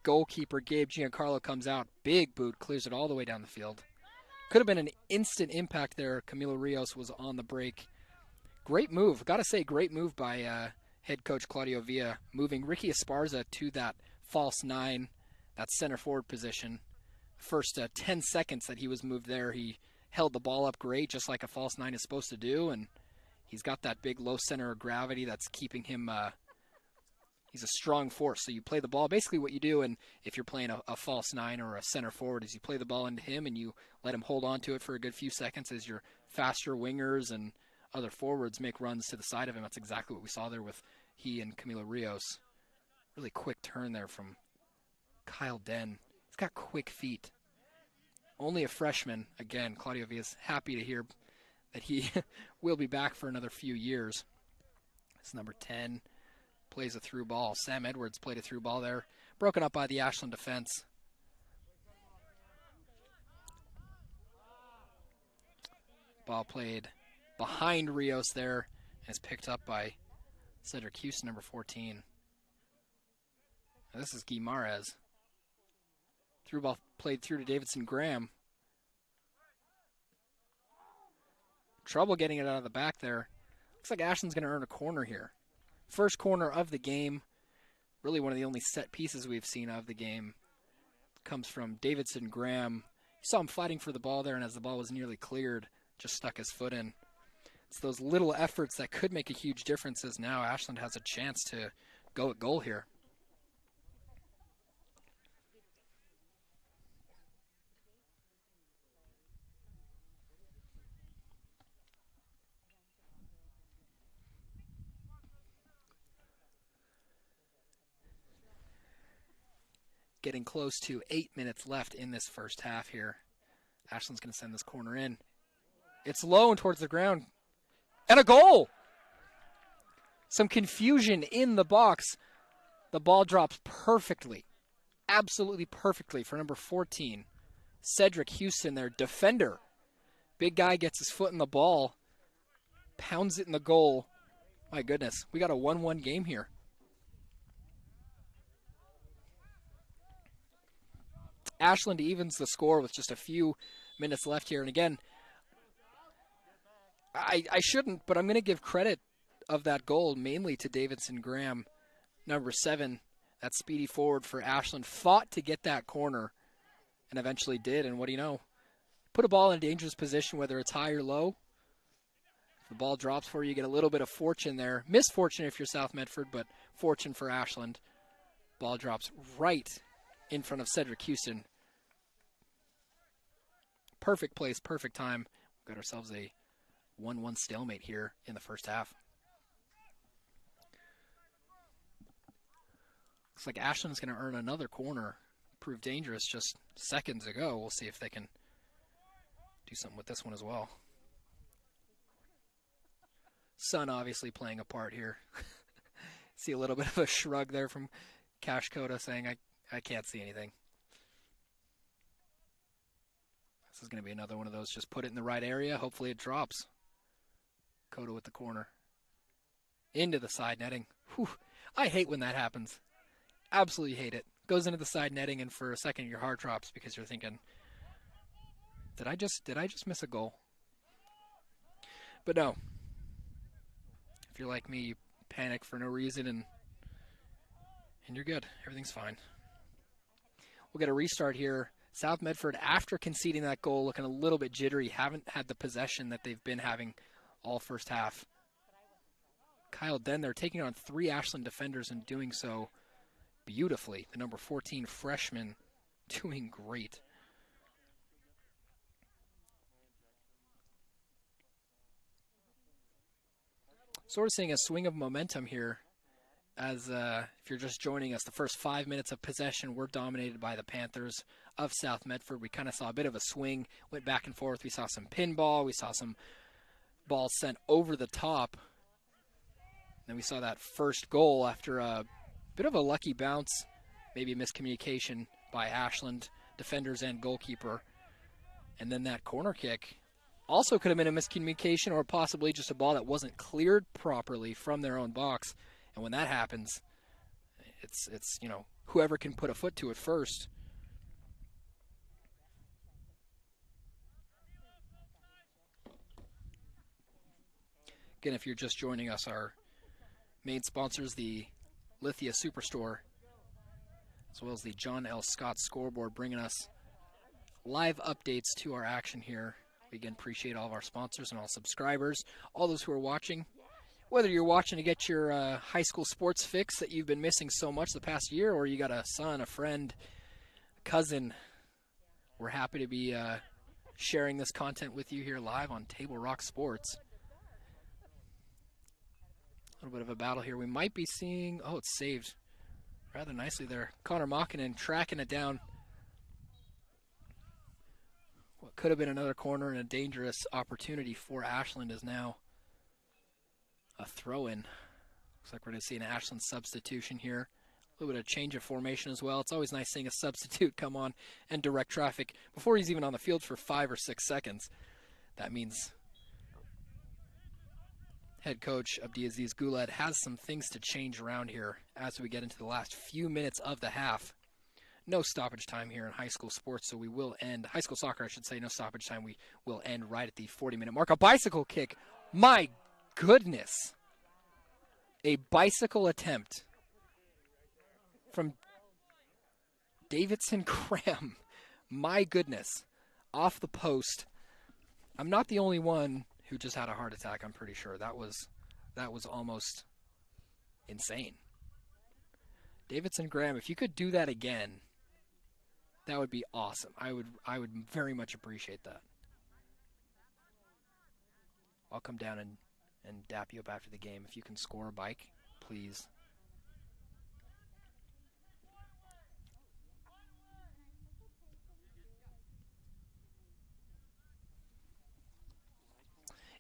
Goalkeeper Gabe Giancarlo comes out. Big boot. Clears it all the way down the field. Could have been an instant impact there. Camilo Rios was on the break. Great move. Got to say, great move by head coach Claudio Villa. Moving Ricky Esparza to that false 9, that center forward position. First 10 seconds that he was moved there, he held the ball up great, just like a false 9 is supposed to do. And he's got that big low center of gravity that's keeping him, he's a strong force. So you play the ball, basically what you do, and if you're playing a false 9 or a center forward, is you play the ball into him and you let him hold on to it for a good few seconds as your faster wingers and other forwards make runs to the side of him. That's exactly what we saw there with he and Camilo Rios. Really quick turn there from Kyle Den. He's got quick feet. Only a freshman. Again, Claudio V is happy to hear that he will be back for another few years. It's number 10. Plays a through ball. Sam Edwards played a through ball there. Broken up by the Ashland defense. Ball played behind Rios there, and is picked up by Cedric Houston, number 14. Now this is Guimaraes. Through ball played through to Davidson Graham. Trouble getting it out of the back there. Looks like Ashland's going to earn a corner here. First corner of the game. Really one of the only set pieces we've seen of the game. Comes from Davidson Graham. You saw him fighting for the ball there, and as the ball was nearly cleared, just stuck his foot in. It's those little efforts that could make a huge difference, as now Ashland has a chance to go at goal here. Getting close to 8 minutes left in this first half here. Ashland's going to send this corner in. It's low and towards the ground. And a goal! Some confusion in the box. The ball drops perfectly. Absolutely perfectly for number 14. Cedric Houston, their defender. Big guy gets his foot in the ball. Pounds it in the goal. My goodness, we got a 1-1 game here. Ashland evens the score with just a few minutes left here. And again, I shouldn't, but I'm going to give credit of that goal mainly to Davidson Graham, number 7, that speedy forward for Ashland. Fought to get that corner and eventually did. And what do you know? Put a ball in a dangerous position, whether it's high or low. If the ball drops for you, you get a little bit of fortune there. Misfortune if you're South Medford, but fortune for Ashland. Ball drops right in front of Cedric Houston. Perfect place, perfect time. We've got ourselves a 1-1 stalemate here in the first half. Looks like Ashland's going to earn another corner. Proved dangerous just seconds ago. We'll see if they can do something with this one as well. Sun obviously playing a part here. See a little bit of a shrug there from Cash Coda saying, I can't see anything. This is going to be another one of those. Just put it in the right area. Hopefully it drops. Coda with the corner. Into the side netting. Whew. I hate when that happens. Absolutely hate it. Goes into the side netting, and for a second your heart drops because you're thinking, did I just miss a goal? But no. If you're like me, you panic for no reason and you're good. Everything's fine. We'll get a restart here. South Medford, after conceding that goal, looking a little bit jittery. Haven't had the possession that they've been having all first half. Kyle Den, they're taking on 3 Ashland defenders and doing so beautifully. The number 14 freshman doing great. Sort of seeing a swing of momentum here. As if you're just joining us, the first 5 minutes of possession were dominated by the Panthers of South Medford. We kind of saw a bit of a swing, went back and forth. We saw some pinball. We saw some balls sent over the top. Then we saw that first goal after a bit of a lucky bounce, maybe a miscommunication by Ashland, defenders and goalkeeper. And then that corner kick also could have been a miscommunication or possibly just a ball that wasn't cleared properly from their own box. And when that happens, it's you know, whoever can put a foot to it first. Again, if you're just joining us, our main sponsors, the Lithia Superstore, as well as the John L. Scott Scoreboard, bringing us live updates to our action here. We again appreciate all of our sponsors and all subscribers, all those who are watching. Whether you're watching to get your high school sports fix that you've been missing so much the past year, or you got a son, a friend, a cousin, we're happy to be sharing this content with you here live on Table Rock Sports. A little bit of a battle here. We might be seeing, oh, it's saved rather nicely there. Connor Mokkinen tracking it down. What could have been another corner and a dangerous opportunity for Ashland is now a throw-in. Looks like we're going to see an Ashland substitution here. A little bit of change of formation as well. It's always nice seeing a substitute come on and direct traffic before he's even on the field for 5 or 6 seconds. That means head coach Abdiaziz Guled has some things to change around here as we get into the last few minutes of the half. No stoppage time here in high school sports, so we will end, high school soccer I should say, no stoppage time. We will end right at the 40-minute mark. A bicycle kick. My goodness. A bicycle attempt from Davidson Graham. My goodness. Off the post. I'm not the only one who just had a heart attack, I'm pretty sure. That was almost insane. Davidson Graham, if you could do that again, that would be awesome. I would very much appreciate that. I'll come down and dap you up after the game. If you can score a bike, please.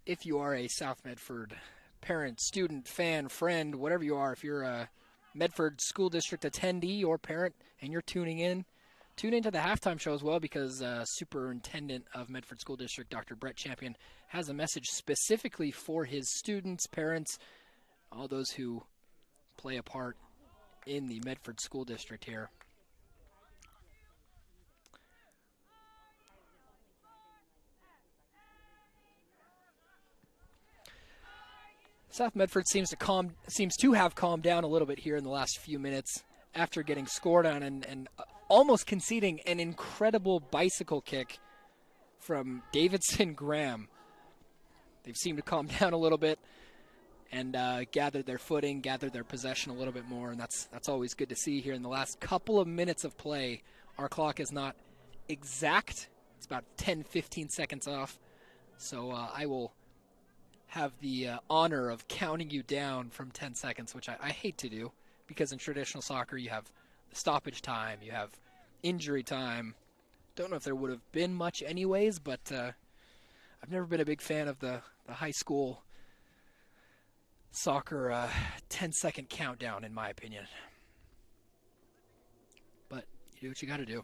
If you are a South Medford parent, student, fan, friend, whatever you are, if you're a Medford School District attendee or parent and you're tuning in, tune into the halftime show as well, because Superintendent of Medford School District, Dr. Brett Champion, has a message specifically for his students, parents, all those who play a part in the Medford School District here. South Medford seems to have calmed down a little bit here in the last few minutes after getting scored on and almost conceding an incredible bicycle kick from Davidson Graham. They've seemed to calm down a little bit and gathered their footing, gathered their possession a little bit more, and that's always good to see here in the last couple of minutes of play. Our clock is not exact. It's about 10-15 seconds off, so I will have the honor of counting you down from 10 seconds, which I hate to do, because in traditional soccer you have the stoppage time, you have injury time. Don't know if there would have been much anyways, but I've never been a big fan of the high school soccer 10-second countdown, in my opinion. But you do what you got to do.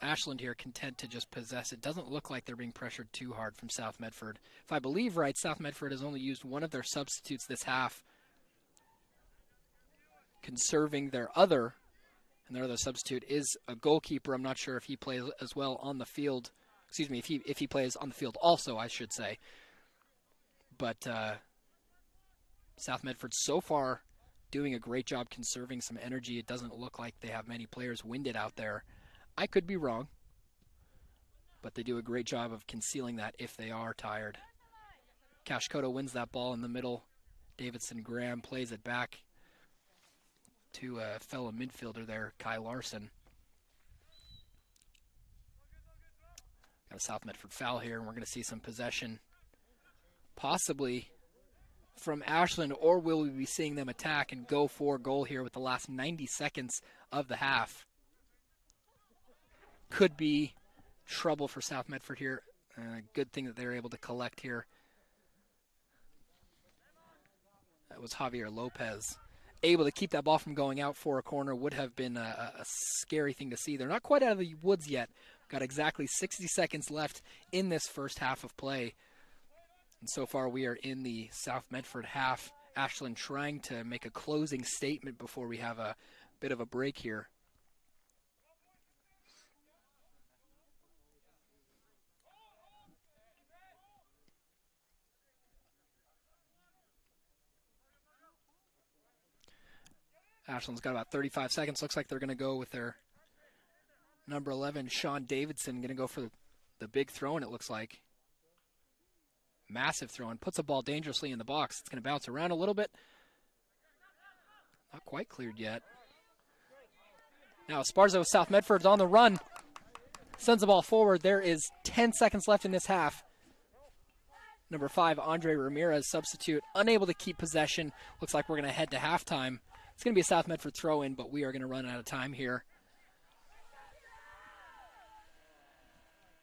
Ashland here content to just possess it. Doesn't look like they're being pressured too hard from South Medford. If I believe right, South Medford has only used one of their substitutes this half, conserving their other, and their other substitute is a goalkeeper. I'm not sure if he plays as well on the field. Excuse me, if he plays on the field also, I should say. But South Medford so far doing a great job conserving some energy. It doesn't look like they have many players winded out there. I could be wrong, but they do a great job of concealing that if they are tired. Kashkoto wins that ball in the middle. Davidson Graham plays it back to a fellow midfielder there, Kai Larson. Got a South Medford foul here, and we're going to see some possession possibly from Ashland, or will we be seeing them attack and go for goal here with the last 90 seconds of the half? Could be trouble for South Medford here. Good thing that they were able to collect here. That was Javier Lopez. Able to keep that ball from going out for a corner would have been a scary thing to see. They're not quite out of the woods yet. Got exactly 60 seconds left in this first half of play. And so far we are in the South Medford half. Ashland trying to make a closing statement before we have a bit of a break here. Ashland's got about 35 seconds. Looks like they're going to go with their number 11, Sean Davidson, going to go for the big throw-in, it looks like. Massive throw-in. Puts the ball dangerously in the box. It's going to bounce around a little bit. Not quite cleared yet. Now Esparza with South Medford's on the run. Sends the ball forward. There is 10 seconds left in this half. Number 5, Andre Ramirez, substitute, unable to keep possession. Looks like we're going to head to halftime. It's going to be a South Medford throw-in, but we are going to run out of time here.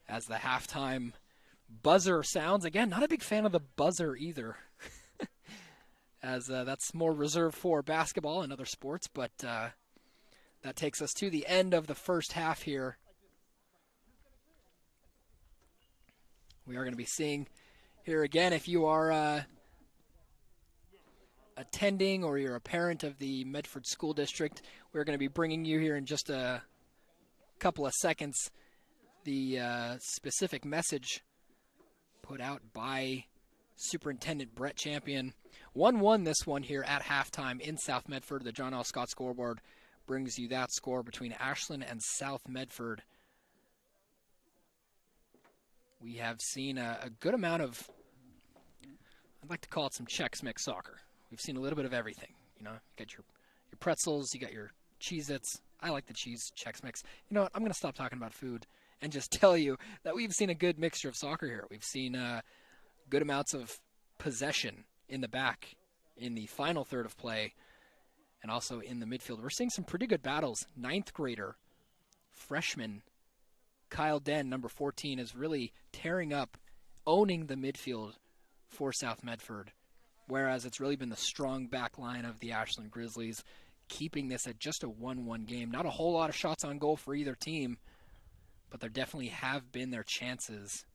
As the halftime buzzer sounds. Again, not a big fan of the buzzer either. As that's more reserved for basketball and other sports, but that takes us to the end of the first half here. We are going to be seeing Here again, if you are attending or you're a parent of the Medford School District, we're going to be bringing you here in just a couple of seconds the specific message put out by Superintendent Brett Champion. 1-1 this one here at halftime in South Medford. The John L. Scott scoreboard brings you that score between Ashland and South Medford. We have seen a good amount of, I'd like to call it some Chex Mix soccer. We've seen a little bit of everything. You know, you got your pretzels, you got your Cheez-Its. I like the cheese Chex Mix. You know what? I'm going to stop talking about food and just tell you that we've seen a good mixture of soccer here. We've seen good amounts of possession in the back in the final third of play and also in the midfield. We're seeing some pretty good battles. 9th grader, freshman Kyle Den, number 14, is really tearing up, owning the midfield for South Medford, whereas it's really been the strong back line of the Ashland Grizzlies keeping this at just a 1-1 game. Not a whole lot of shots on goal for either team, but there definitely have been their chances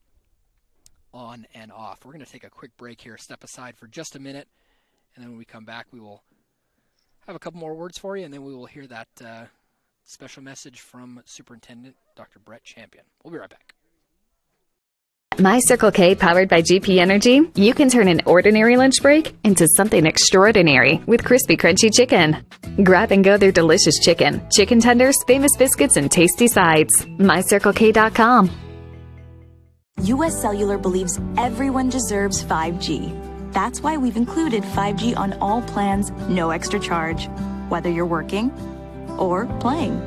on and off. We're going to take a quick break here, step aside for just a minute, and then when we come back, we will have a couple more words for you, and then we will hear that special message from Superintendent Dr. Brett Champion. We'll be right back. My Circle K, powered by GP Energy, you can turn an ordinary lunch break into something extraordinary with crispy, crunchy chicken. Grab and go their delicious chicken, chicken tenders, famous biscuits, and tasty sides. MyCircleK.com. US Cellular believes everyone deserves 5G. That's why we've included 5G on all plans, no extra charge, whether you're working or playing.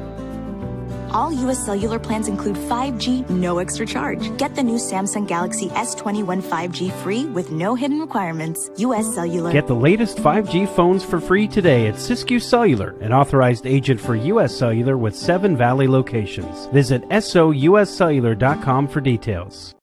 All US Cellular plans include 5G, no extra charge. Get the new Samsung Galaxy S21 5G free with no hidden requirements. US Cellular. Get the latest 5G phones for free today at Siskiyou Cellular, an authorized agent for US Cellular with 7 Valley locations. Visit souscellular.com for details.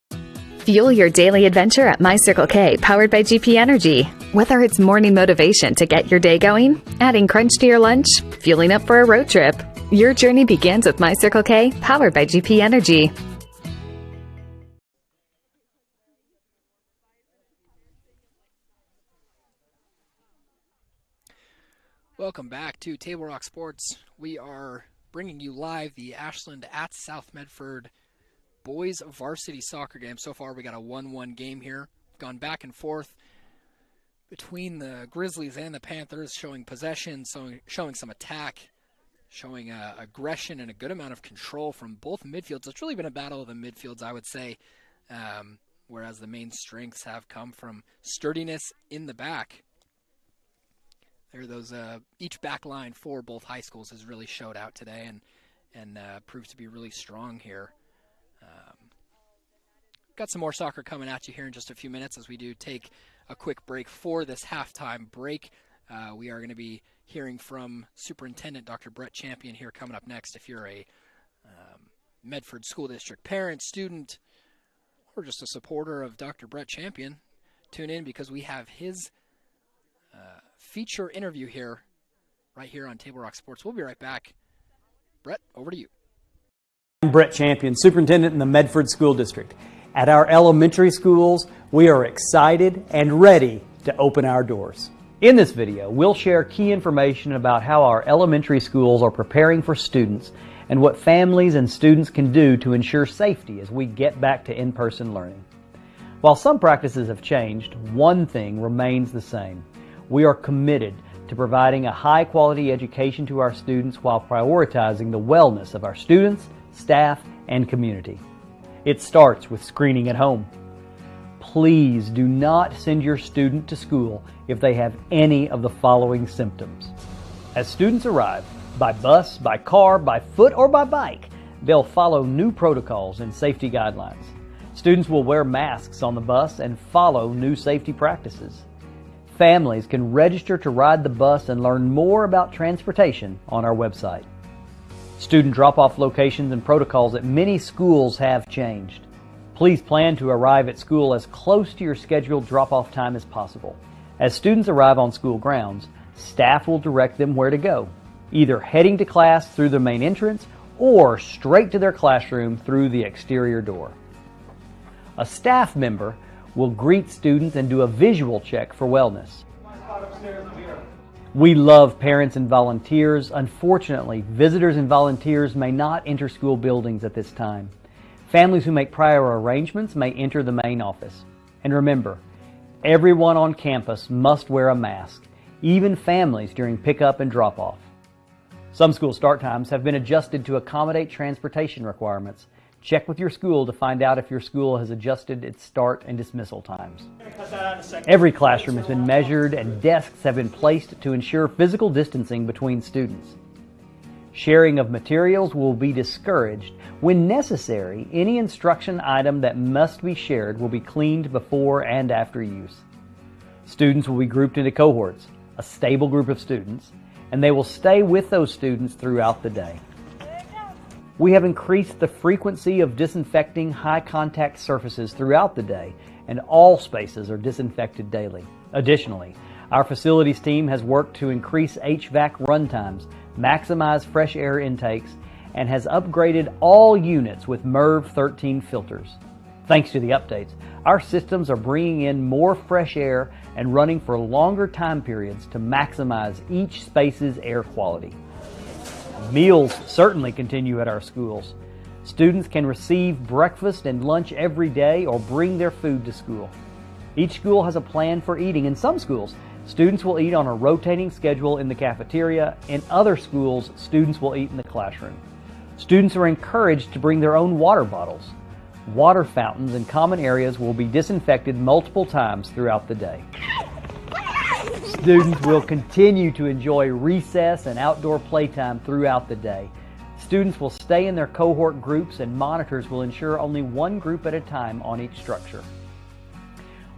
Fuel your daily adventure at My Circle K, powered by GP Energy. Whether it's morning motivation to get your day going, adding crunch to your lunch, fueling up for a road trip, your journey begins with My Circle K, powered by GP Energy. Welcome back to Table Rock Sports. We are bringing you live the Ashland at South Medford boys varsity soccer game. So far we got a 1-1 game here. We've gone back and forth between the Grizzlies and the Panthers, showing possession, showing some attack, showing aggression and a good amount of control from both midfields. It's really been a battle of the midfields, I would say, whereas the main strengths have come from sturdiness in the back. There are those each back line for both high schools has really showed out today and proved to be really strong here. Got some more soccer coming at you here in just a few minutes as we do take a quick break for this halftime break. We are going to be hearing from Superintendent Dr. Brett Champion here coming up next. If you're a Medford School District parent, student, or just a supporter of Dr. Brett Champion, tune in because we have his feature interview here, right here on Table Rock Sports. We'll be right back. Brett, over to you. I'm Brett Champion, Superintendent in the Medford School District. At our elementary schools, we are excited and ready to open our doors. In this video, we'll share key information about how our elementary schools are preparing for students and what families and students can do to ensure safety as we get back to in-person learning. While some practices have changed, one thing remains the same. We are committed to providing a high-quality education to our students while prioritizing the wellness of our students, staff, and community. It starts with screening at home. Please do not send your student to school if they have any of the following symptoms. As students arrive, by bus, by car, by foot, or by bike, they'll follow new protocols and safety guidelines. Students will wear masks on the bus and follow new safety practices. Families can register to ride the bus and learn more about transportation on our website. Student drop-off locations and protocols at many schools have changed. Please plan to arrive at school as close to your scheduled drop-off time as possible. As students arrive on school grounds, staff will direct them where to go, either heading to class through the main entrance or straight to their classroom through the exterior door. A staff member We'll greet students and do a visual check for wellness. We love parents and volunteers. Unfortunately, visitors and volunteers may not enter school buildings at this time. Families who make prior arrangements may enter the main office. And remember, everyone on campus must wear a mask, even families during pickup and drop-off. Some school start times have been adjusted to accommodate transportation requirements. Check with your school to find out if your school has adjusted its start and dismissal times. Every classroom has been measured and desks have been placed to ensure physical distancing between students. Sharing of materials will be discouraged. When necessary, any instruction item that must be shared will be cleaned before and after use. Students will be grouped into cohorts, a stable group of students, and they will stay with those students throughout the day. We have increased the frequency of disinfecting high-contact surfaces throughout the day, and all spaces are disinfected daily. Additionally, our facilities team has worked to increase HVAC run times, maximize fresh air intakes, and has upgraded all units with MERV 13 filters. Thanks to the updates, our systems are bringing in more fresh air and running for longer time periods to maximize each space's air quality. Meals certainly continue at our schools. Students can receive breakfast and lunch every day or bring their food to school. Each school has a plan for eating. In some schools, students will eat on a rotating schedule in the cafeteria. In other schools, students will eat in the classroom. Students are encouraged to bring their own water bottles. Water fountains in common areas will be disinfected multiple times throughout the day. Students will continue to enjoy recess and outdoor playtime throughout the day. Students will stay in their cohort groups and monitors will ensure only one group at a time on each structure.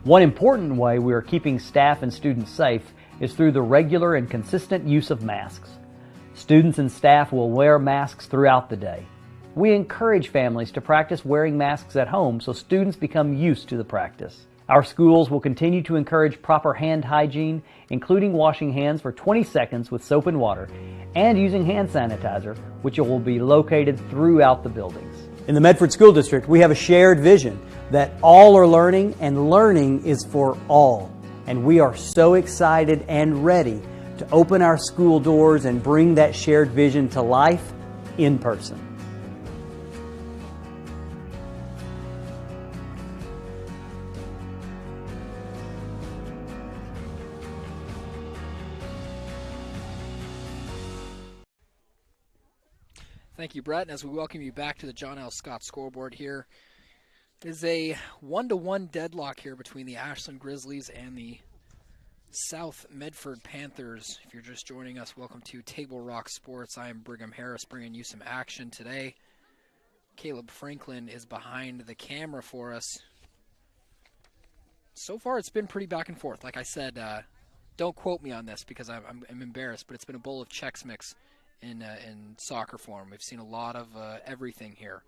One important way we are keeping staff and students safe is through the regular and consistent use of masks. Students and staff will wear masks throughout the day. We encourage families to practice wearing masks at home so students become used to the practice. Our schools will continue to encourage proper hand hygiene, including washing hands for 20 seconds with soap and water, and using hand sanitizer, which will be located throughout the buildings. In the Medford School District, we have a shared vision that all are learning and learning is for all. And we are so excited and ready to open our school doors and bring that shared vision to life in person. Thank you, Brett. And as we welcome you back to the John L. Scott scoreboard here, it is a 1-1 deadlock here between the Ashland Grizzlies and the South Medford Panthers. If you're just joining us, welcome to Table Rock Sports. I am Brigham Harris, bringing you some action today. Caleb Franklin is behind the camera for us. So far, it's been pretty back and forth. Like I said, don't quote me on this because I'm embarrassed, but it's been a bowl of Chex Mix in soccer form. We've seen a lot of everything here.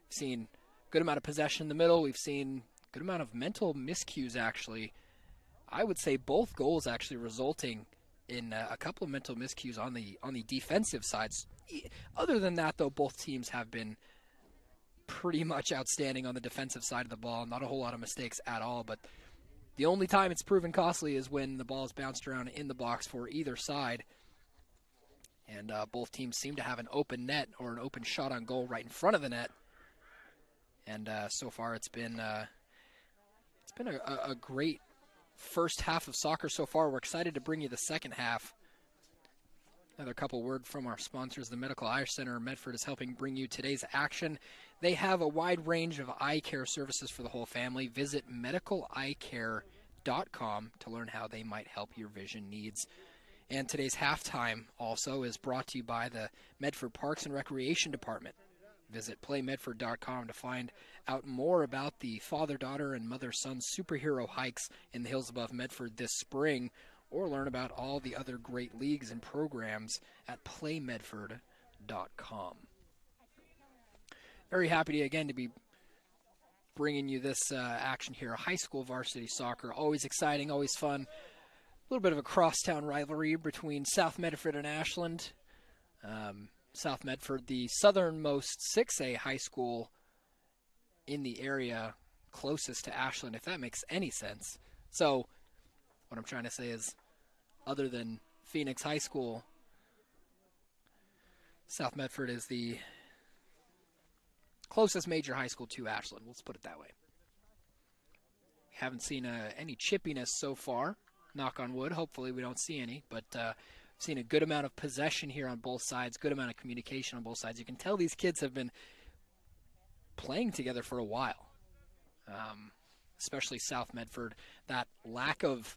We've seen a good amount of possession in the middle. We've seen a good amount of mental miscues, actually. I would say both goals actually resulting in a couple of mental miscues on the defensive sides. Other than that, though, both teams have been pretty much outstanding on the defensive side of the ball. Not a whole lot of mistakes at all, but the only time it's proven costly is when the ball is bounced around in the box for either side. And both teams seem to have an open net or an open shot on goal right in front of the net. And so far it's been a great first half of soccer so far. We're excited to bring you the second half. Another couple word from our sponsors. The Medical Eye Center in Medford is helping bring you today's action. They have a wide range of eye care services for the whole family. Visit medicaleyecare.com to learn how they might help your vision needs. And today's halftime also is brought to you by the Medford Parks and Recreation Department. Visit playmedford.com to find out more about the father-daughter and mother-son superhero hikes in the hills above Medford this spring, or learn about all the other great leagues and programs at playmedford.com. Very happy again to be bringing you this action here. High school varsity soccer, always exciting, always fun. A little bit of a crosstown rivalry between South Medford and Ashland. South Medford, the southernmost 6A high school in the area, closest to Ashland, if that makes any sense. So what I'm trying to say is, other than Phoenix High School, South Medford is the closest major high school to Ashland. Let's put it that way. Haven't seen any chippiness so far, knock on wood. Hopefully we don't see any, but seen a good amount of possession here on both sides, good amount of communication on both sides. You can tell these kids have been playing together for a while, especially South Medford. That lack of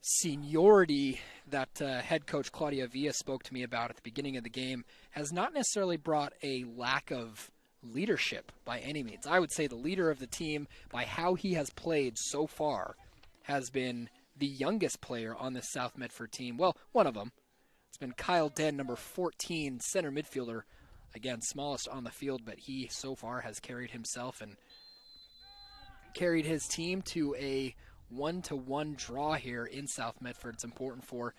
seniority that head coach Claudia Villa spoke to me about at the beginning of the game has not necessarily brought a lack of leadership by any means. I would say the leader of the team, by how he has played so far, has been the youngest player on the South Medford team. Well, one of them. It's been Kyle Den, number 14, center midfielder. Again, smallest on the field, but he so far has carried himself and carried his team to a 1-1 draw here in South Medford. It's important for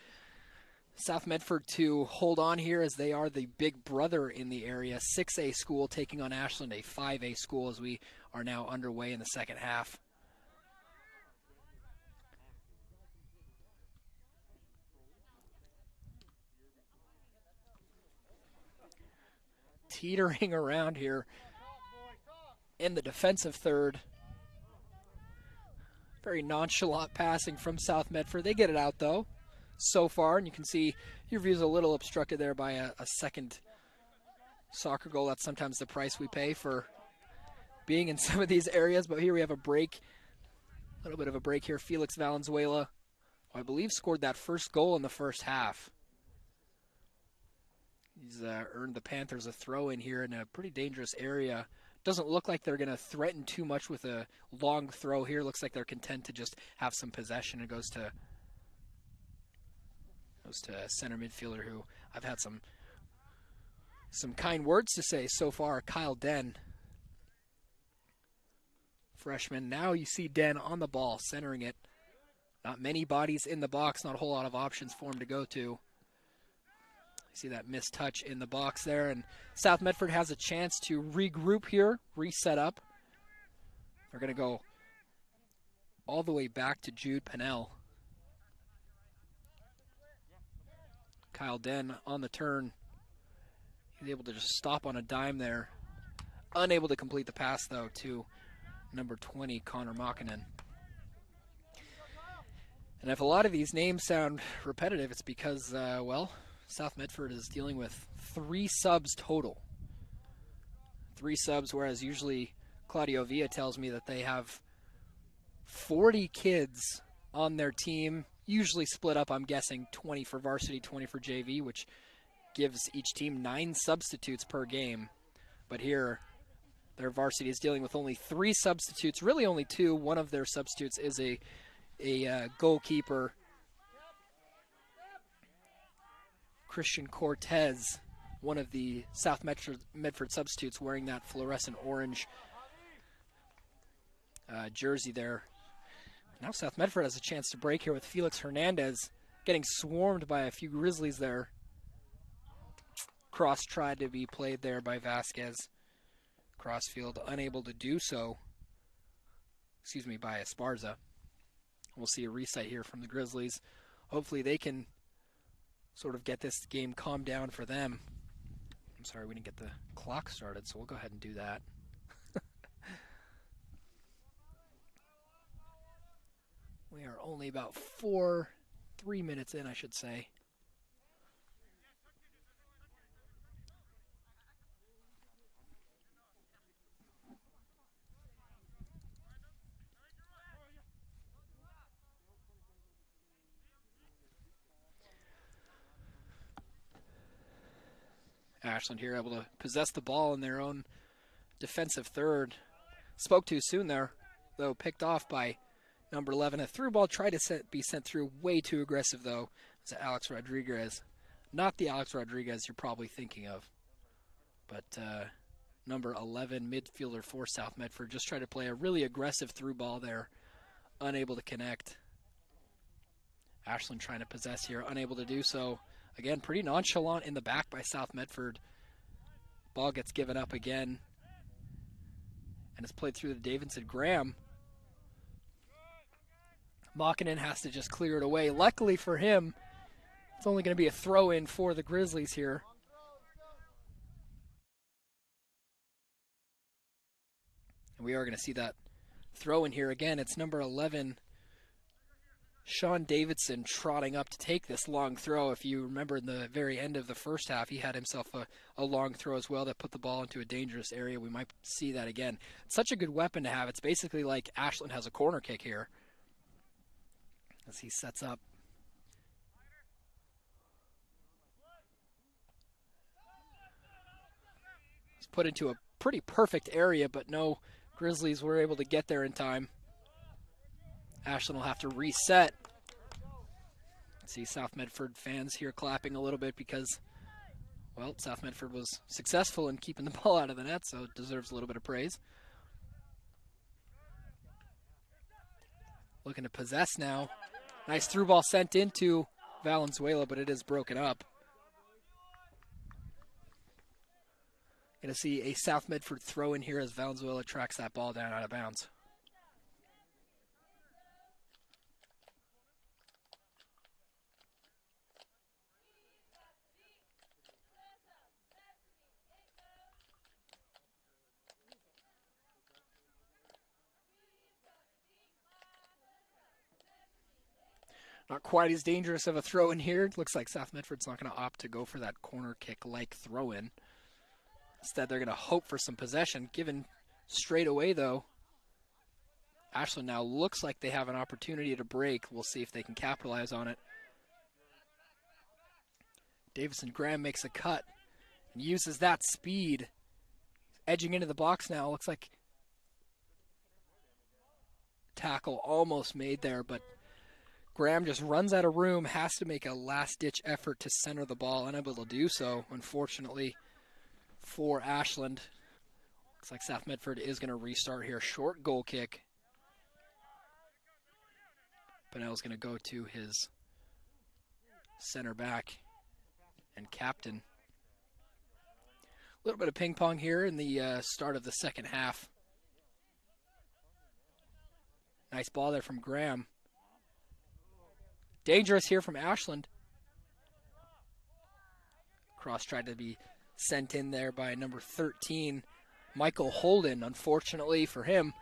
South Medford to hold on here, as they are the big brother in the area. 6A school taking on Ashland, a 5A school, as we are now underway in the second half. Teetering around here in the defensive third. Very nonchalant passing from South Medford. They get it out, though, so far. And you can see your view's a little obstructed there by a second soccer goal. That's sometimes the price we pay for being in some of these areas. But here we have a break, a little bit of a break here. Felix Valenzuela, who I believe scored that first goal in the first half. He's earned the Panthers a throw in here in a pretty dangerous area. Doesn't look like they're going to threaten too much with a long throw here. Looks like they're content to just have some possession. It goes to center midfielder, who I've had some kind words to say so far, Kyle Den. Freshman. Now you see Den on the ball, centering it. Not many bodies in the box, not a whole lot of options for him to go to. You see that missed touch in the box there, and South Medford has a chance to regroup here, reset up. They're going to go all the way back to Jude Pennell. Kyle Den on the turn. He's able to just stop on a dime there. Unable to complete the pass, though, to number 20, Connor Makinen. And if a lot of these names sound repetitive, it's because, well, South Medford is dealing with 3 subs total. 3 subs, whereas usually Claudio Villa tells me that they have 40 kids on their team, usually split up, I'm guessing, 20 for varsity, 20 for JV, which gives each team 9 substitutes per game. But here, their varsity is dealing with only 3 substitutes, really only 2. One of their substitutes is a goalkeeper, Christian Cortez, one of the South Medford substitutes, wearing that fluorescent orange jersey there. Now South Medford has a chance to break here with Felix Hernandez getting swarmed by a few Grizzlies there. Cross tried to be played there by Vasquez. Crossfield unable to do so. Excuse me, by Esparza. We'll see a reset here from the Grizzlies. Hopefully they can sort of get this game calmed down for them. I'm sorry we didn't get the clock started, so we'll go ahead and do that. We are only about 3 minutes in, I should say. Ashland here able to possess the ball in their own defensive third. Spoke too soon there, though, picked off by number 11. A through ball tried to be sent through, way too aggressive, though. It's Alex Rodriguez. Not the Alex Rodriguez you're probably thinking of, but number 11 midfielder for South Medford just tried to play a really aggressive through ball there, unable to connect. Ashland trying to possess here, unable to do so. Again, pretty nonchalant in the back by South Medford. Ball gets given up again. and it's played through to Davidson Graham. Makinen has to just clear it away. Luckily for him, it's only going to be a throw-in for the Grizzlies here. And we are going to see that throw-in here again. It's number 11, Sean Davidson, trotting up to take this long throw. If you remember in the very end of the first half, he had himself a long throw as well that put the ball into a dangerous area. We might see that again. It's such a good weapon to have. It's basically like Ashland has a corner kick here as he sets up. He's put into a pretty perfect area, but no Grizzlies were able to get there in time. Ashland will have to reset. See South Medford fans here clapping a little bit because, well, South Medford was successful in keeping the ball out of the net, so it deserves a little bit of praise. Looking to possess now. Nice through ball sent into Valenzuela, but it is broken up. Going to see a South Medford throw in here as Valenzuela tracks that ball down out of bounds. Not quite as dangerous of a throw in here. It looks like South Medford's not going to opt to go for that corner kick-like throw-in. Instead, they're going to hope for some possession. Given straight away, though, Ashland now looks like they have an opportunity to break. We'll see if they can capitalize on it. Davison Graham makes a cut and uses that speed. Edging into the box now. Looks like tackle almost made there, but Graham just runs out of room, has to make a last-ditch effort to center the ball, unable to do so, unfortunately, for Ashland. Looks like South Medford is going to restart here. Short goal kick. Bunnell's going to go to his center back and captain. A little bit of ping pong here in the start of the second half. Nice ball there from Graham. Dangerous here from Ashland. Cross tried to be sent in there by number 13, Michael Holden. Unfortunately for him,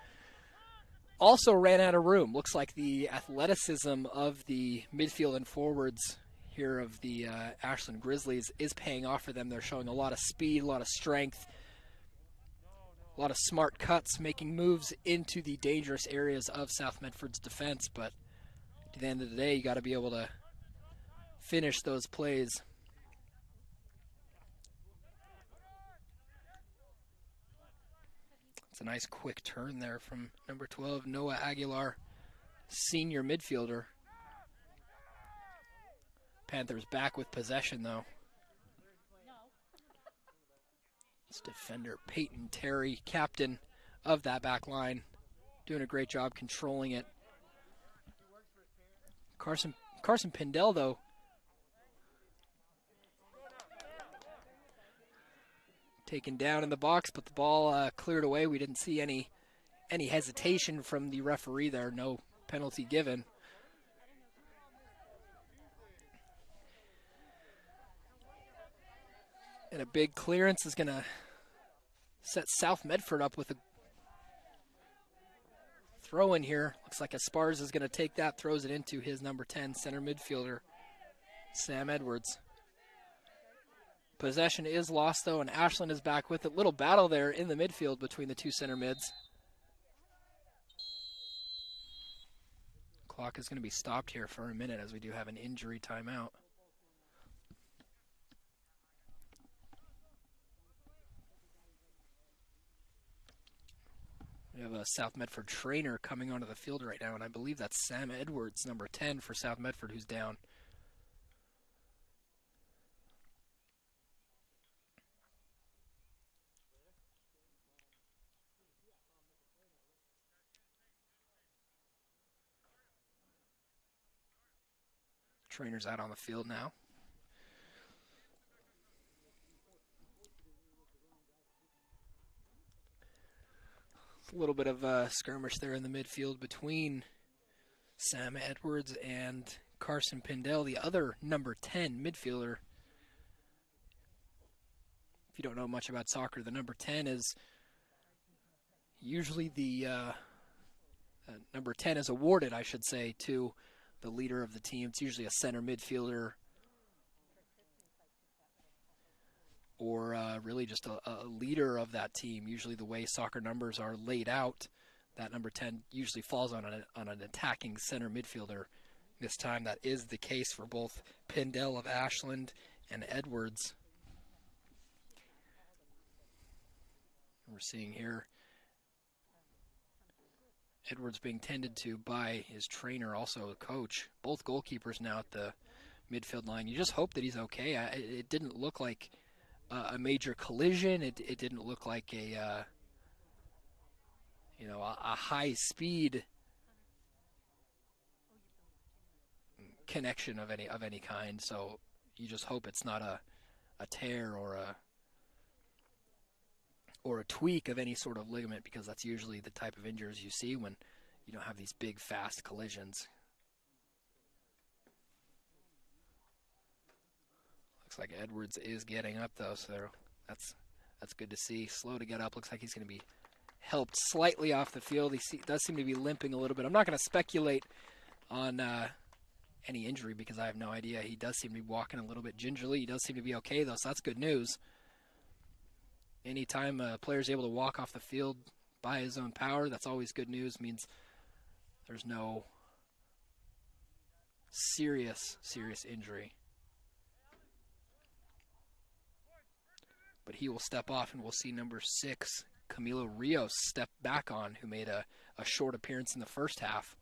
also ran out of room. Looks like the athleticism of the midfield and forwards here of the Ashland Grizzlies is paying off for them. They're showing a lot of speed, a lot of strength, a lot of smart cuts, making moves into the dangerous areas of South Medford's defense. But at the end of the day, you got to be able to finish those plays. It's a nice quick turn there from number 12, Noah Aguilar, senior midfielder. Panthers back with possession, though. It's defender Peyton Terry, captain of that back line, doing a great job controlling it. Carson Pindell, though, taken down in the box, but the ball cleared away. We didn't see any hesitation from the referee there. No penalty given. And a big clearance is going to set South Medford up with a throw in here. Looks like Esparza is going to take that, throws it into his number 10 center midfielder, Sam Edwards. Possession is lost, though, and Ashland is back with it. Little battle there in the midfield between the two center mids. Clock is going to be stopped here for a minute as we do have an injury timeout. We have a South Medford trainer coming onto the field right now, and I believe that's Sam Edwards, number 10 for South Medford, who's down. Trainer's out on the field now. A little bit of a skirmish there in the midfield between Sam Edwards and Carson Pindell, the other number 10 midfielder. If you don't know much about soccer, the number 10 is usually the number 10 is awarded, I should say, to the leader of the team. It's usually a center midfielder or really just a leader of that team. Usually the way soccer numbers are laid out, that number 10 usually falls on an attacking center midfielder. This time that is the case for both Pindell of Ashland and Edwards. We're seeing here Edwards being tended to by his trainer, also a coach. Both goalkeepers now at the midfield line. You just hope that he's okay. It didn't look like a major collision. It didn't look like a high speed connection of any kind. So you just hope it's not a tear or a tweak of any sort of ligament, because that's usually the type of injuries you see when you don't have these big fast collisions. Looks like Edwards is getting up though, so that's good to see. Slow to get up. Looks like he's going to be helped slightly off the field. He does seem to be limping a little bit. I'm not going to speculate on any injury because I have no idea. He does seem to be walking a little bit gingerly. He does seem to be okay though, so that's good news. Anytime a player is able to walk off the field by his own power, that's always good news. Means there's no serious injury. But he will step off, and we'll see number 6, Camilo Rios, step back on, who made a short appearance in the first half.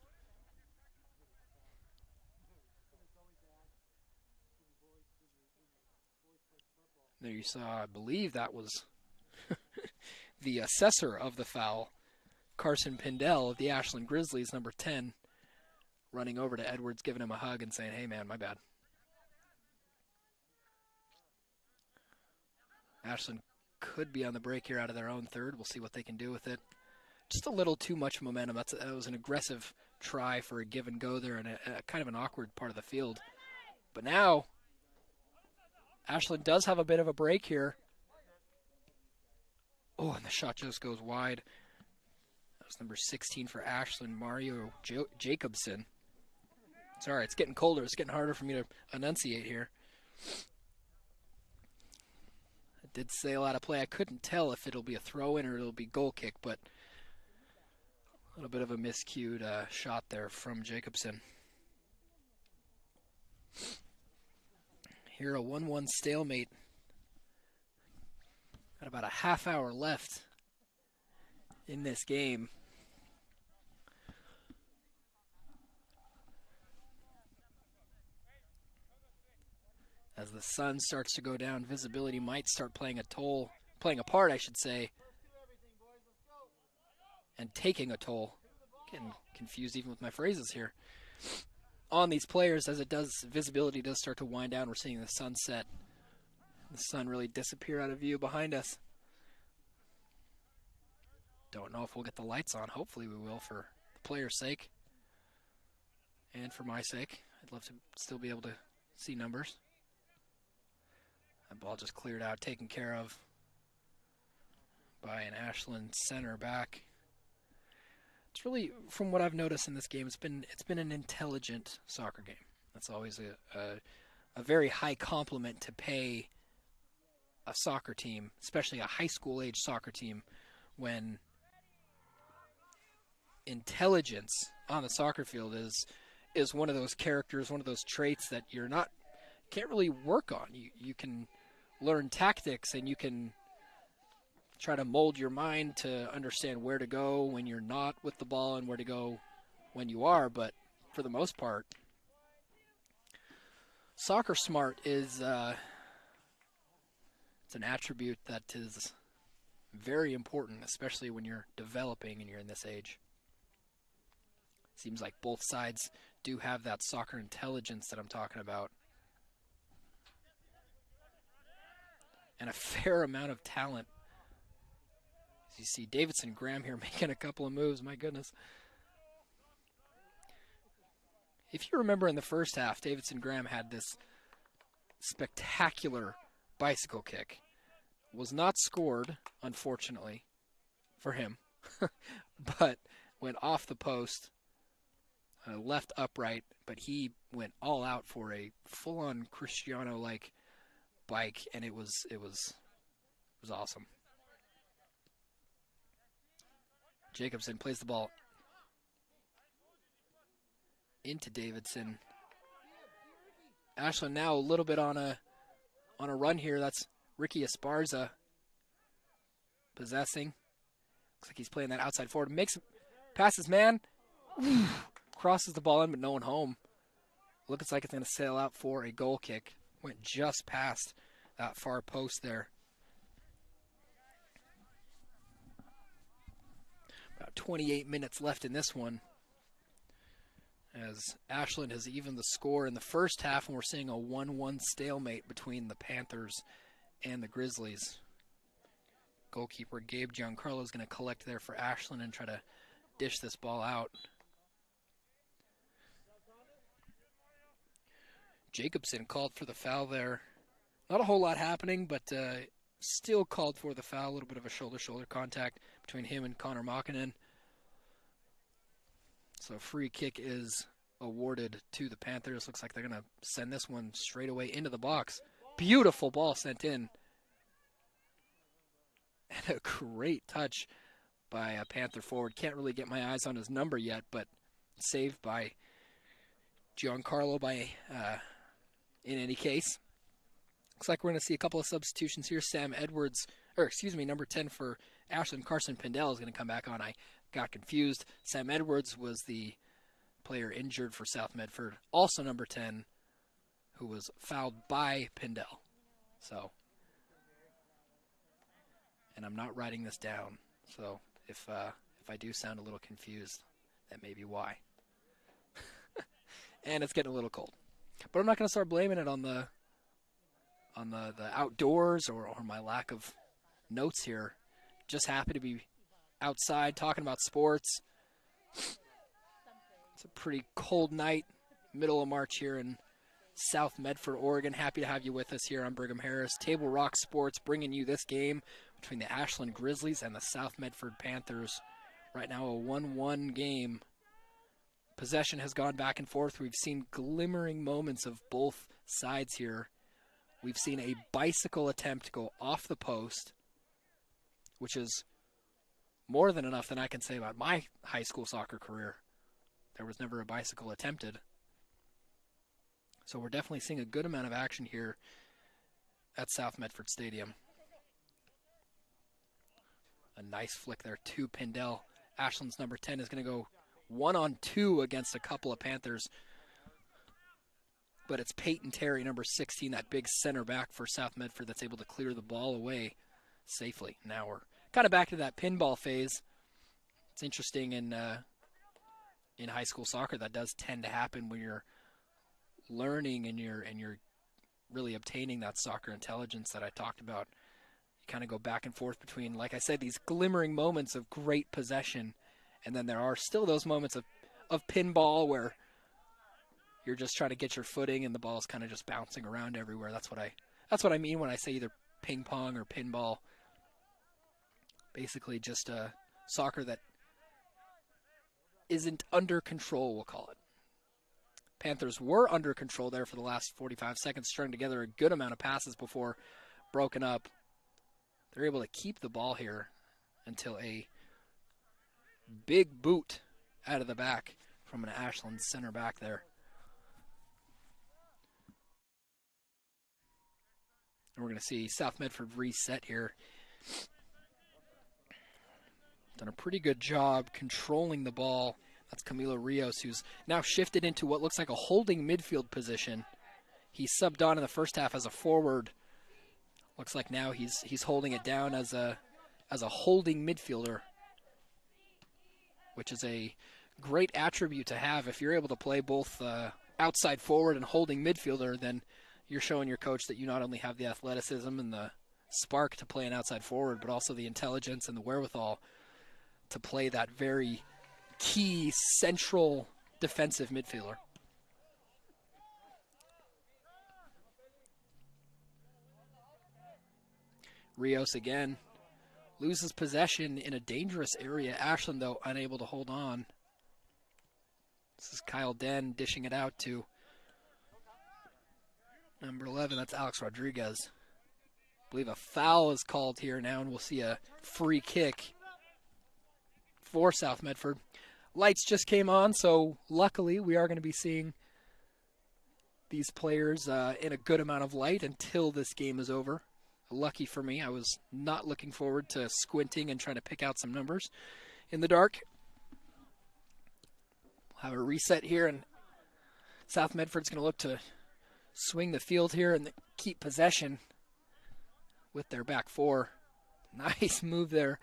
There you saw, I believe that was the assessor of the foul, Carson Pindell of the Ashland Grizzlies, number 10, running over to Edwards, giving him a hug and saying, "Hey man, my bad." Ashland could be on the break here out of their own third. We'll see what they can do with it. Just a little too much momentum. That was an aggressive try for a give and go there in a kind of an awkward part of the field. But now Ashland does have a bit of a break here. Oh, and the shot just goes wide. That was number 16 for Ashland, Mario Jacobson. Sorry, it's getting colder. It's getting harder for me to enunciate here. I did sail out of play. I couldn't tell if it'll be a throw-in or it'll be goal kick, but a little bit of a miscued shot there from Jacobson. Here, a 1-1 stalemate. Got about a half hour left in this game. As the sun starts to go down, visibility might start playing a part, I should say, and taking a toll. Getting confused even with my phrases here. On these players, as visibility does start to wind down. We're seeing the sunset. The sun really disappear out of view behind us. Don't know if we'll get the lights on. Hopefully we will, for the players' sake. And for my sake. I'd love to still be able to see numbers. That ball just cleared out, taken care of by an Ashland center back. It's really, from what I've noticed in this game, it's been an intelligent soccer game. That's always a very high compliment to pay a soccer team, especially a high school age soccer team, when intelligence on the soccer field is one of those characters, one of those traits that can't really work on. You can learn tactics and you can try to mold your mind to understand where to go when you're not with the ball and where to go when you are, but for the most part, soccer smart is it's an attribute that is very important, especially when you're developing and you're in this age. Seems like both sides do have that soccer intelligence that I'm talking about. And a fair amount of talent. You see Davidson Graham here making a couple of moves. My goodness. If you remember in the first half, Davidson Graham had this spectacular bicycle kick. Was not scored, unfortunately, for him, but went off the post, left upright, but he went all out for a full-on Cristiano-like bike, and it was awesome. Jacobson plays the ball into Davidson. Ashland now a little bit on a run here. That's Ricky Esparza possessing. Looks like he's playing that outside forward. Passes man. Crosses the ball in, but no one home. Looks like it's going to sail out for a goal kick. Went just past that far post there. About 28 minutes left in this one, as Ashland has evened the score in the first half, and we're seeing a 1-1 stalemate between the Panthers and the Grizzlies. Goalkeeper Gabe Giancarlo is going to collect there for Ashland and try to dish this ball out. Jacobson called for the foul there. Not a whole lot happening, but still called for the foul. A little bit of a shoulder-shoulder contact between him and Connor Makinen. So free kick is awarded to the Panthers. Looks like they're going to send this one straight away into the box. Beautiful ball sent in. And a great touch by a Panther forward. Can't really get my eyes on his number yet, but saved by Giancarlo in any case. Looks like we're going to see a couple of substitutions here. Number 10 for Ashland, Carson Pindell is going to come back on. I got confused. Sam Edwards was the player injured for South Medford. Also number 10, who was fouled by Pindell. So, and I'm not writing this down. So if I do sound a little confused, that may be why. And it's getting a little cold. But I'm not going to start blaming it on the outdoors or my lack of notes here. Just happy to be outside talking about sports. It's a pretty cold night, middle of March here in South Medford, Oregon. Happy to have you with us here on Brigham Harris. Table Rock Sports bringing you this game between the Ashland Grizzlies and the South Medford Panthers. Right now a 1-1 game. Possession has gone back and forth. We've seen glimmering moments of both sides here. We've seen a bicycle attempt go off the post, which is more than enough than I can say about my high school soccer career. There was never a bicycle attempted. So we're definitely seeing a good amount of action here at South Medford Stadium. A nice flick there to Pindell. Ashland's number 10 is going to go 1-on-2 against a couple of Panthers. But it's Peyton Terry, number 16, that big center back for South Medford that's able to clear the ball away safely. Now we're kind of back to that pinball phase. It's interesting in high school soccer that does tend to happen when you're learning and you're really obtaining that soccer intelligence that I talked about. You kind of go back and forth between, like I said, these glimmering moments of great possession, and then there are still those moments of pinball where you're just trying to get your footing and the ball's kind of just bouncing around everywhere. That's what I mean when I say either ping pong or pinball. Basically just a soccer that isn't under control, we'll call it. Panthers were under control there for the last 45 seconds, strung together a good amount of passes before broken up. They're able to keep the ball here until a big boot out of the back from an Ashland center back there. And we're going to see South Medford reset here. Done a pretty good job controlling the ball. That's Camilo Rios, who's now shifted into what looks like a holding midfield position. He subbed on in the first half as a forward. Looks like now he's holding it down as a holding midfielder, which is a great attribute to have. If you're able to play both outside forward and holding midfielder, then you're showing your coach that you not only have the athleticism and the spark to play an outside forward, but also the intelligence and the wherewithal to play that very key central defensive midfielder. Rios again loses possession in a dangerous area. Ashland, though, unable to hold on. This is Kyle Den dishing it out to number 11. That's Alex Rodriguez. I believe a foul is called here now, and we'll see a free kick for South Medford. Lights just came on, so luckily we are going to be seeing these players in a good amount of light until this game is over. Lucky for me, I was not looking forward to squinting and trying to pick out some numbers in the dark. We'll have a reset here, and South Medford's going to look to swing the field here and keep possession with their back four. Nice move there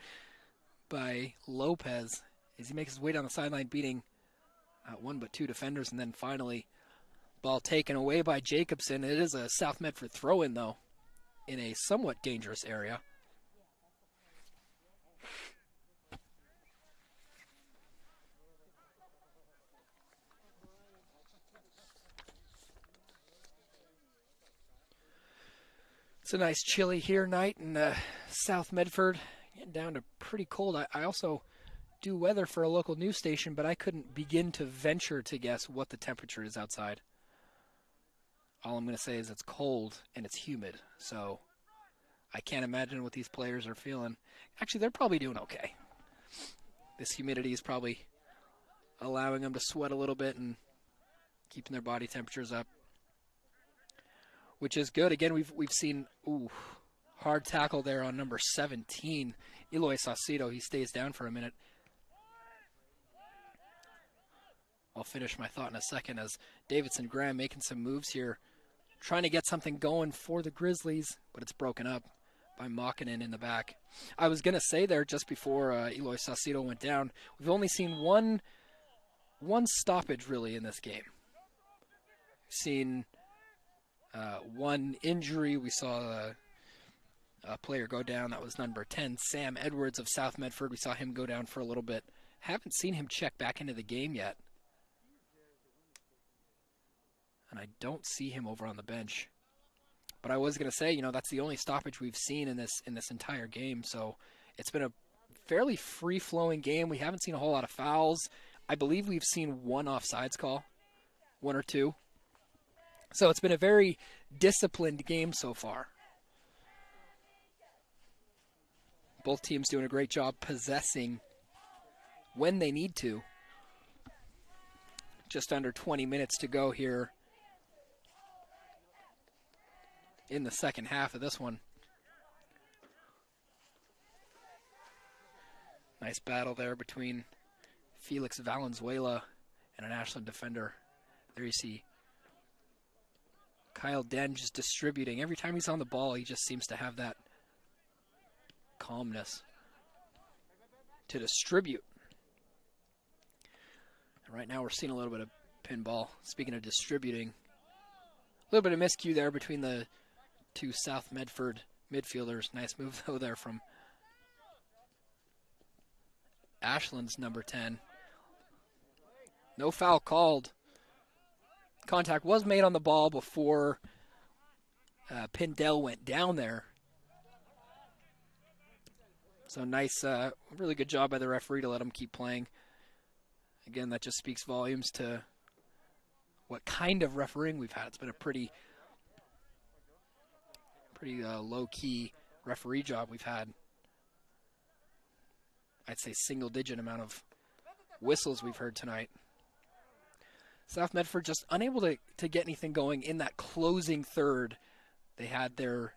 by Lopez as he makes his way down the sideline, beating not one but two defenders, and then finally ball taken away by Jacobson. It is a South Medford throw-in, though, in a somewhat dangerous area. It's a nice chilly here night in South Medford, getting down to pretty cold. I also do weather for a local news station, but I couldn't begin to venture to guess what the temperature is outside. All I'm going to say is it's cold and it's humid, so I can't imagine what these players are feeling. Actually, they're probably doing okay. This humidity is probably allowing them to sweat a little bit and keeping their body temperatures up, which is good. Again, we've seen hard tackle there on number 17, Eloy Saucedo. He stays down for a minute. I'll finish my thought in a second as Davidson Graham making some moves here, trying to get something going for the Grizzlies, but it's broken up by Mokkinen in the back. I was going to say there just before Eloy Saucedo went down, we've only seen one stoppage really in this game. We've seen one injury. We saw a player go down. That was number 10, Sam Edwards of South Medford. We saw him go down for a little bit. Haven't seen him check back into the game yet. And I don't see him over on the bench. But I was going to say, that's the only stoppage we've seen in this entire game. So it's been a fairly free-flowing game. We haven't seen a whole lot of fouls. I believe we've seen one offsides call, one or two. So it's been a very disciplined game so far. Both teams doing a great job possessing when they need to. Just under 20 minutes to go here in the second half of this one. Nice battle there between Felix Valenzuela and an Ashland defender. There you see Kyle Den just distributing. Every time he's on the ball, he just seems to have that calmness to distribute. And right now we're seeing a little bit of pinball. Speaking of distributing, a little bit of miscue there between the two South Medford midfielders. Nice move, though, there from Ashland's number 10. No foul called. Contact was made on the ball before Pindell went down there. So nice, really good job by the referee to let him keep playing. Again, that just speaks volumes to what kind of refereeing we've had. It's been a pretty low-key referee job we've had. I'd say single-digit amount of whistles we've heard tonight. South Medford just unable to get anything going in that closing third. They had their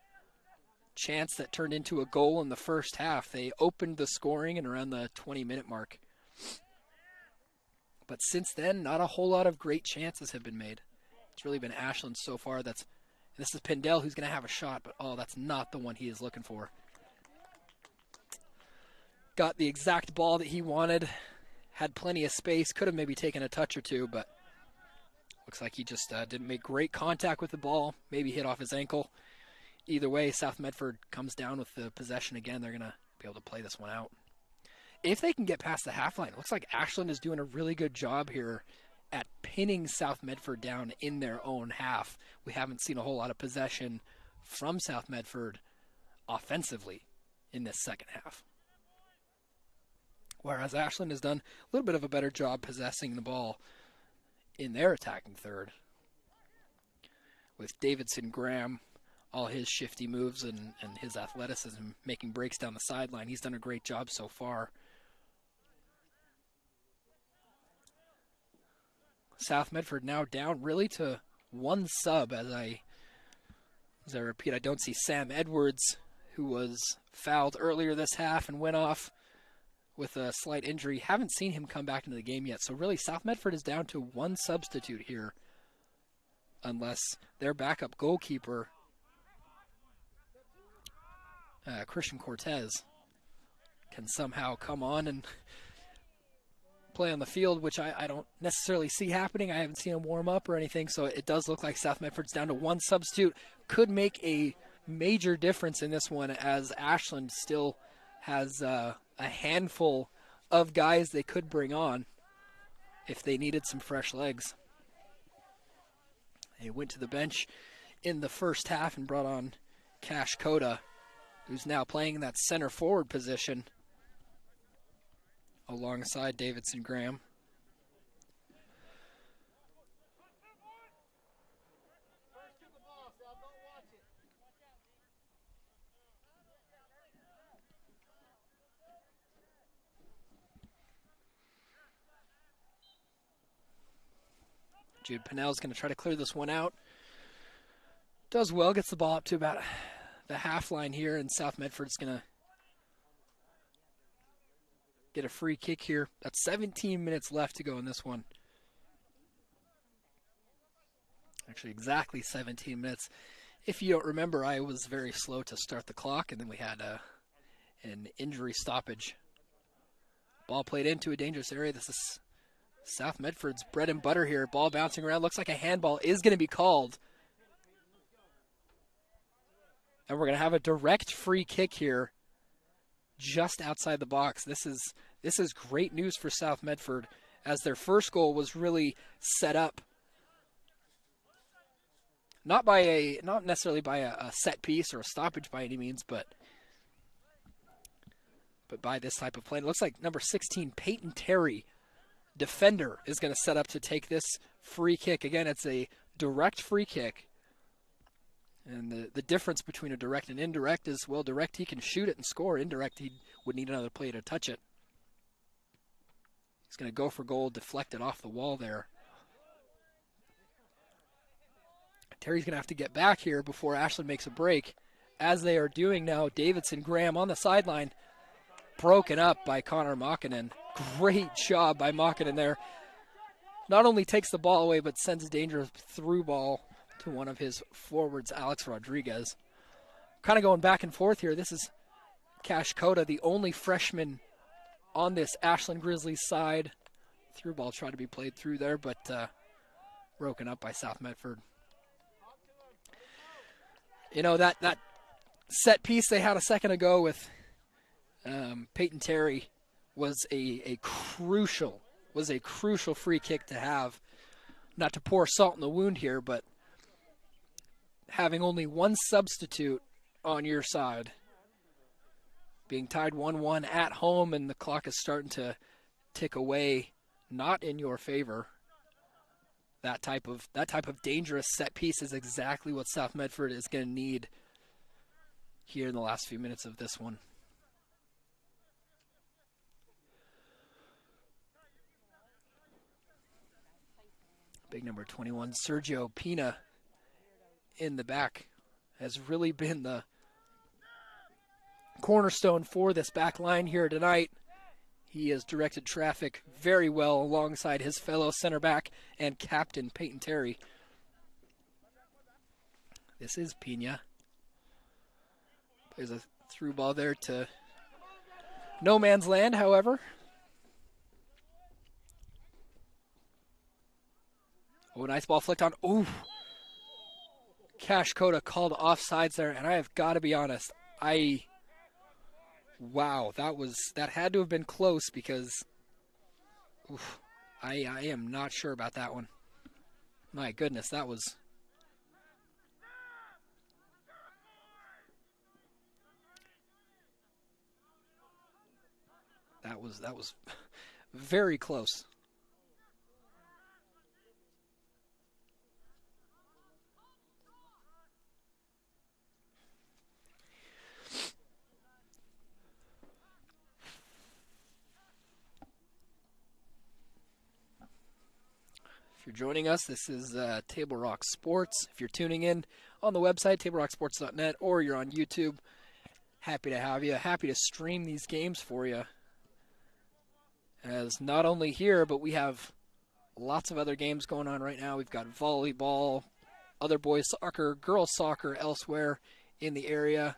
chance that turned into a goal in the first half. They opened the scoring and around the 20-minute mark. But since then, not a whole lot of great chances have been made. It's really been Ashland so far. This is Pindell who's going to have a shot, but that's not the one he is looking for. Got the exact ball that he wanted. Had plenty of space. Could have maybe taken a touch or two, but looks like he just didn't make great contact with the ball. Maybe hit off his ankle. either way, South Medford comes down with the possession again. They're going to be able to play this one out. If they can get past the half line, it looks like Ashland is doing a really good job here at pinning South Medford down in their own half. We haven't seen a whole lot of possession from South Medford offensively in this second half. Whereas Ashland has done a little bit of a better job possessing the ball in their attacking third. With Davidson Graham, all his shifty moves and his athleticism making breaks down the sideline. He's done a great job so far. South Medford now down really to one sub as I repeat, I don't see Sam Edwards, who was fouled earlier this half and went off with a slight injury. Haven't seen him come back into the game yet. So really South Medford is down to one substitute here, unless their backup goalkeeper, Christian Cortez, can somehow come on and play on the field, which I don't necessarily see happening. I haven't seen him warm up or anything, so it does look like South Medford's down to one substitute. Could make a major difference in this one, as Ashland still has a handful of guys they could bring on if they needed some fresh legs. They went to the bench in the first half and brought on Cash Coda, who's now playing in that center forward position alongside Davidson Graham. Jude Pinnell's going to try to clear this one out. Does well, gets the ball up to about the half line here, and South Medford's going to get a free kick here. That's 17 minutes left to go in this one. Actually, exactly 17 minutes. If you don't remember, I was very slow to start the clock, and then we had an injury stoppage. Ball played into a dangerous area. This is South Medford's bread and butter here. Ball bouncing around. Looks like a handball is going to be called. And we're going to have a direct free kick here just outside the box. This is great news for South Medford, as their first goal was really set up not necessarily by a set piece or a stoppage by any means, but by this type of play. It looks like number 16, Peyton Terry, defender, is going to set up to take this free kick. Again, it's a direct free kick. And the difference between a direct and indirect is, well, direct he can shoot it and score. Indirect he would need another player to touch it. He's going to go for goal, deflect it off the wall there. Terry's going to have to get back here before Ashland makes a break. As they are doing now, Davidson Graham on the sideline, broken up by Connor Makinen. Great job by Makinen there. Not only takes the ball away, but sends a dangerous through ball to one of his forwards, Alex Rodriguez. Kind of going back and forth here. This is Cash Coda, the only freshman on this Ashland Grizzlies side. Through ball tried to be played through there, but broken up by South Medford. You know, that set piece they had a second ago with Peyton Terry was a crucial free kick to have. Not to pour salt in the wound here, but having only one substitute on your side, being tied 1-1 at home, and the clock is starting to tick away, not in your favor. That type of dangerous set piece is exactly what South Medford is going to need here in the last few minutes of this one. Big number 21, Sergio Pina, in the back, has really been the cornerstone for this back line here tonight. He has directed traffic very well alongside his fellow center back and captain Peyton Terry. This is Pina. Plays a through ball there to no man's land, however. Oh, nice ball flicked on. Ooh. Cash Coda called offsides there, and I have got to be honest, wow, that had to have been close because I am not sure about that one. My goodness, that was very close. If you're joining us, this is Table Rock Sports. If you're tuning in on the website, tablerocksports.net, or you're on YouTube, happy to have you. Happy to stream these games for you. As not only here, but we have lots of other games going on right now. We've got volleyball, other boys soccer, girls soccer elsewhere in the area.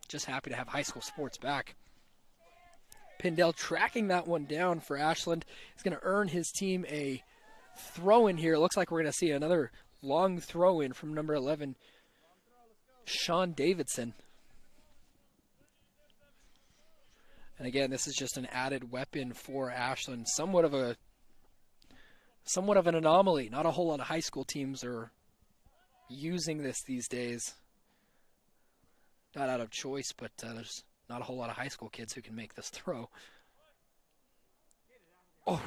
Just happy to have high school sports back. Pindell tracking that one down for Ashland. He's going to earn his team a throw-in here. It looks like we're going to see another long throw-in from number 11, Sean Davidson. And again, this is just an added weapon for Ashland. Somewhat of an anomaly. Not a whole lot of high school teams are using this these days. Not out of choice, but there's not a whole lot of high school kids who can make this throw. Oh!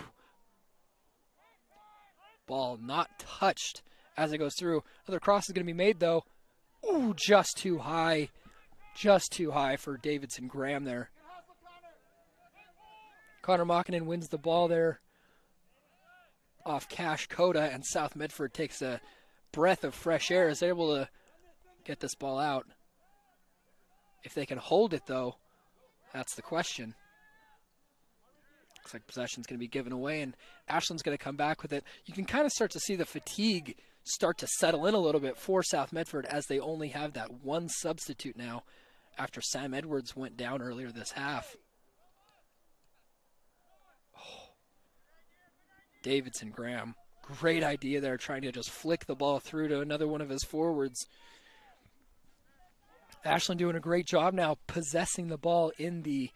Ball not touched as it goes through. Another cross is going to be made, though. Ooh, just too high. Just too high for Davidson Graham there. Connor Mockinen wins the ball there off Cash Coda, and South Medford takes a breath of fresh air as they're able to get this ball out. If they can hold it, though, that's the question. Looks like possession's going to be given away, and Ashland's going to come back with it. You can kind of start to see the fatigue start to settle in a little bit for South Medford as they only have that one substitute now after Sam Edwards went down earlier this half. Oh. Davidson Graham, great idea there, trying to just flick the ball through to another one of his forwards. Ashland doing a great job now possessing the ball in the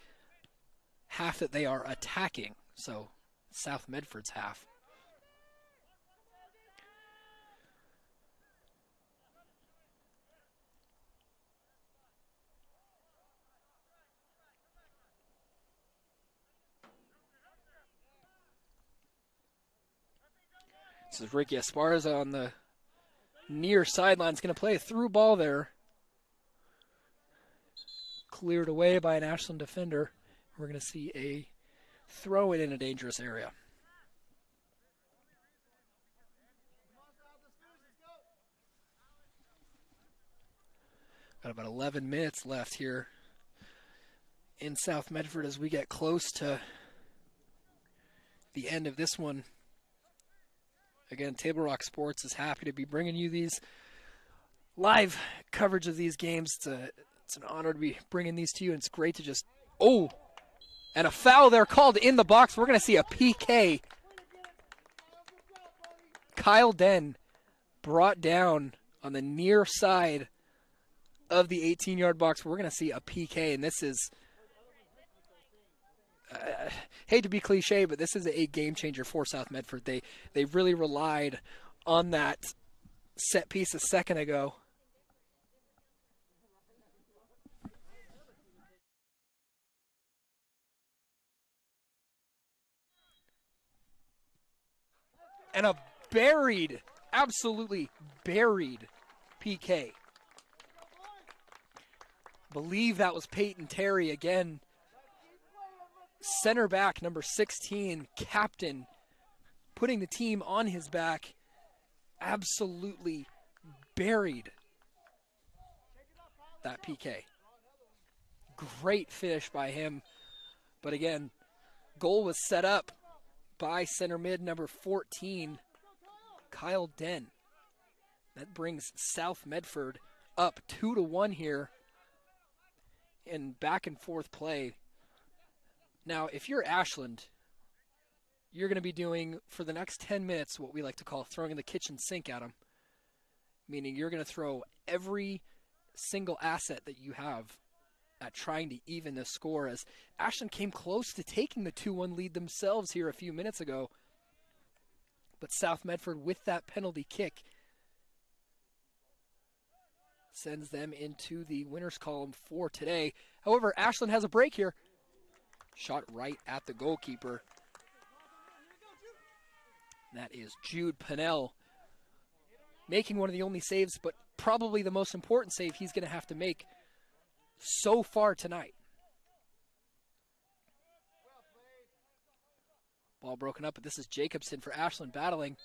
half that they are attacking. So South Medford's half. This is Ricky Esparza on the near sideline. Is going to play a through ball there. Cleared away by an Ashland defender. We're going to see a throw in a dangerous area. Got about 11 minutes left here in South Medford as we get close to the end of this one. Again, Table Rock Sports is happy to be bringing you these live coverage of these games. It's an honor to be bringing these to you, and it's great to just... Oh! And a foul there called in the box. We're going to see a PK. Kyle Den brought down on the near side of the 18-yard box. We're going to see a PK, and this is... hate to be cliche, but this is a game changer for South Medford. They really relied on that set piece a second ago. And a buried, absolutely buried PK. Believe that was Peyton Terry again. Center back, number 16, captain, putting the team on his back. Absolutely buried that PK. Great finish by him. But again, goal was set up by center mid number 14, Kyle Den. That brings South Medford up 2-1 here in back and forth play. Now, if you're Ashland, you're going to be doing, for the next 10 minutes, what we like to call throwing in the kitchen sink at them. meaning you're going to throw every single asset that you have at trying to even the score, as Ashland came close to taking the 2-1 lead themselves here a few minutes ago. But South Medford, with that penalty kick, sends them into the winner's column for today. However, Ashland has a break here. Shot right at the goalkeeper. That is Jude Pennell making one of the only saves, but probably the most important save he's going to have to make so far tonight. Ball broken up, but this is Jacobson for Ashland battling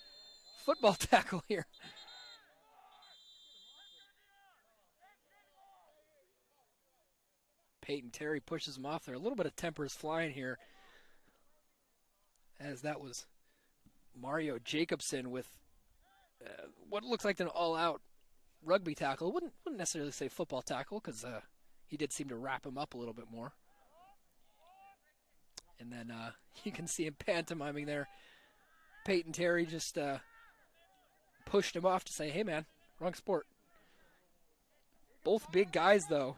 football tackle here. Peyton Terry pushes him off there. A little bit of temper is flying here, as that was Mario Jacobson with what looks like an all-out rugby tackle. Wouldn't necessarily say football tackle, because he did seem to wrap him up a little bit more. And then you can see him pantomiming there. Peyton Terry just pushed him off to say, hey man, wrong sport. Both big guys though.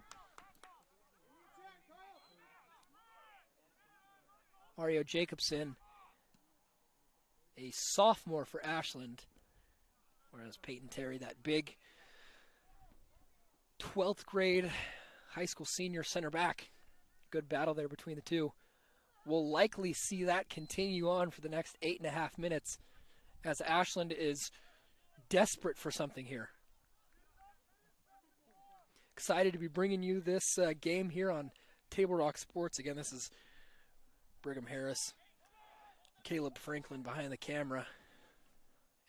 Mario Jacobson, a sophomore for Ashland, whereas Peyton Terry, that big 12th grade high school senior center back. Good battle there between the two. We'll likely see that continue on for the next 8.5 minutes, as Ashland is desperate for something here. Excited to be bringing you this game here on Table Rock Sports. Again, this is Brigham Harris, Caleb Franklin behind the camera,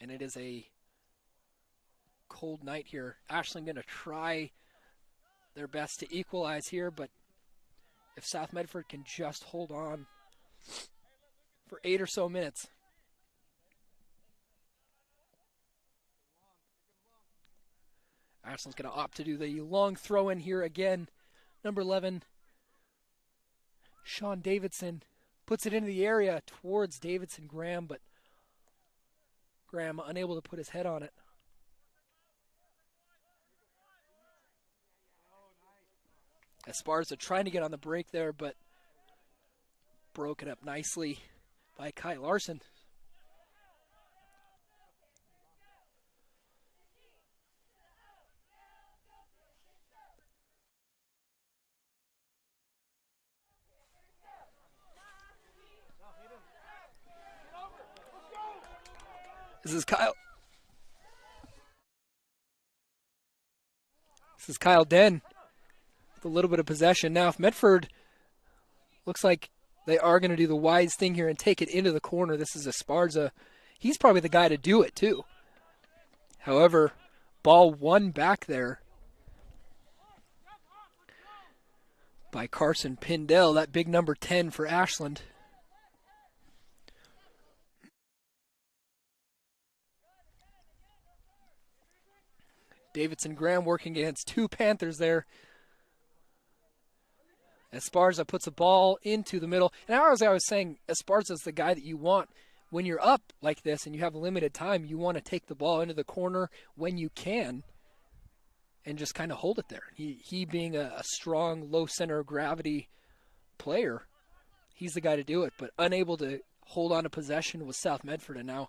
and it is a cold night here. Ashland going to try their best to equalize here, but if South Medford can just hold on for 8 or so minutes. Ashland's going to opt to do the long throw in here again. Number 11, Sean Davidson, puts it into the area towards Davidson Graham, but Graham unable to put his head on it. Esparza trying to get on the break there, but broken up nicely by Kai Larson. This is Kyle. This is Kyle Den with a little bit of possession. Now, if Medford looks like they are going to do the wise thing here and take it into the corner, this is Esparza. He's probably the guy to do it, too. However, ball won back there by Carson Pindell, that big number 10 for Ashland. Davidson Graham working against two Panthers there. Esparza puts a ball into the middle. And as I was saying, Esparza is the guy that you want when you're up like this and you have limited time. You want to take the ball into the corner when you can and just kind of hold it there. He being a strong, low center of gravity player, he's the guy to do it. But unable to hold on to possession with South Medford. And now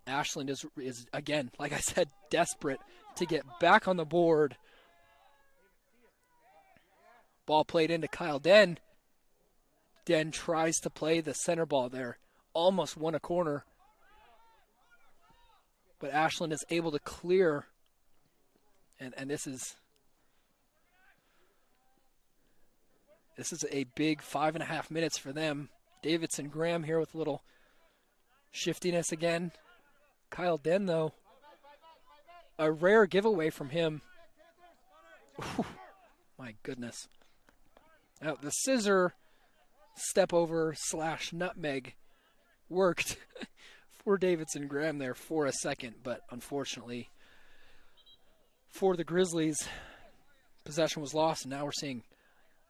Ashland is again, like I said, desperate to get back on the board. Ball played into Kyle Den. Den tries to play the center ball there. Almost won a corner. But Ashland is able to clear. And this is a big 5.5 minutes for them. Davidson Graham here with a little shiftiness again. Kyle Den, though, a rare giveaway from him. Whew, my goodness. Now, the scissor step over / nutmeg worked for Davidson Graham there for a second, but unfortunately for the Grizzlies, possession was lost, and now we're seeing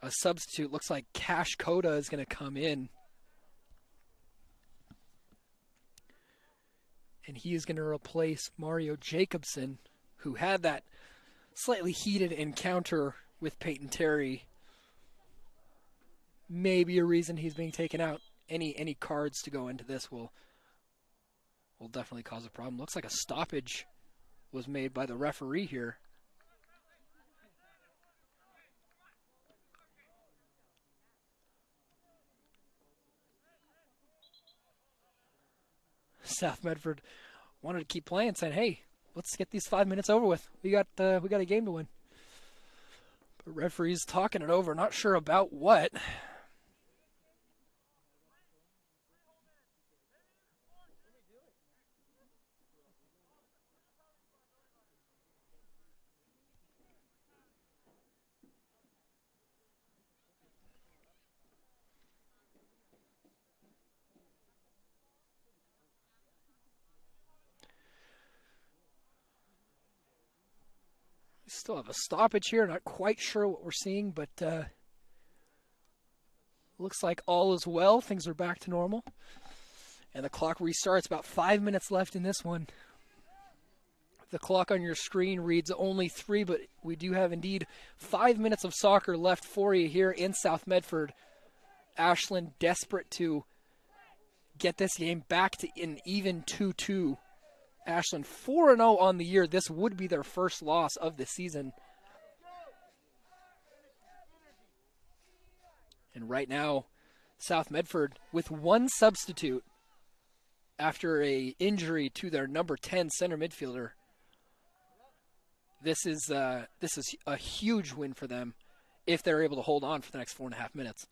a substitute. Looks like Cash Coda is going to come in. And he is going to replace Mario Jacobson, who had that slightly heated encounter with Peyton Terry. Maybe a reason he's being taken out. Any cards to go into this will definitely cause a problem. Looks like a stoppage was made by the referee here. South Medford wanted to keep playing, saying, "Hey, let's get these 5 minutes over with. We got a game to win." But referee's talking it over, not sure about what. Still have a stoppage here. Not quite sure what we're seeing, but looks like all is well. Things are back to normal. And the clock restarts. About 5 minutes left in this one. The clock on your screen reads only 3, but we do have indeed 5 minutes of soccer left for you here in South Medford. Ashland desperate to get this game back to an even 2-2. Ashland 4-0 on the year. This would be their first loss of the season. And right now, South Medford with one substitute after a injury to their number 10 center midfielder. This is a huge win for them if they're able to hold on for the next 4.5 minutes.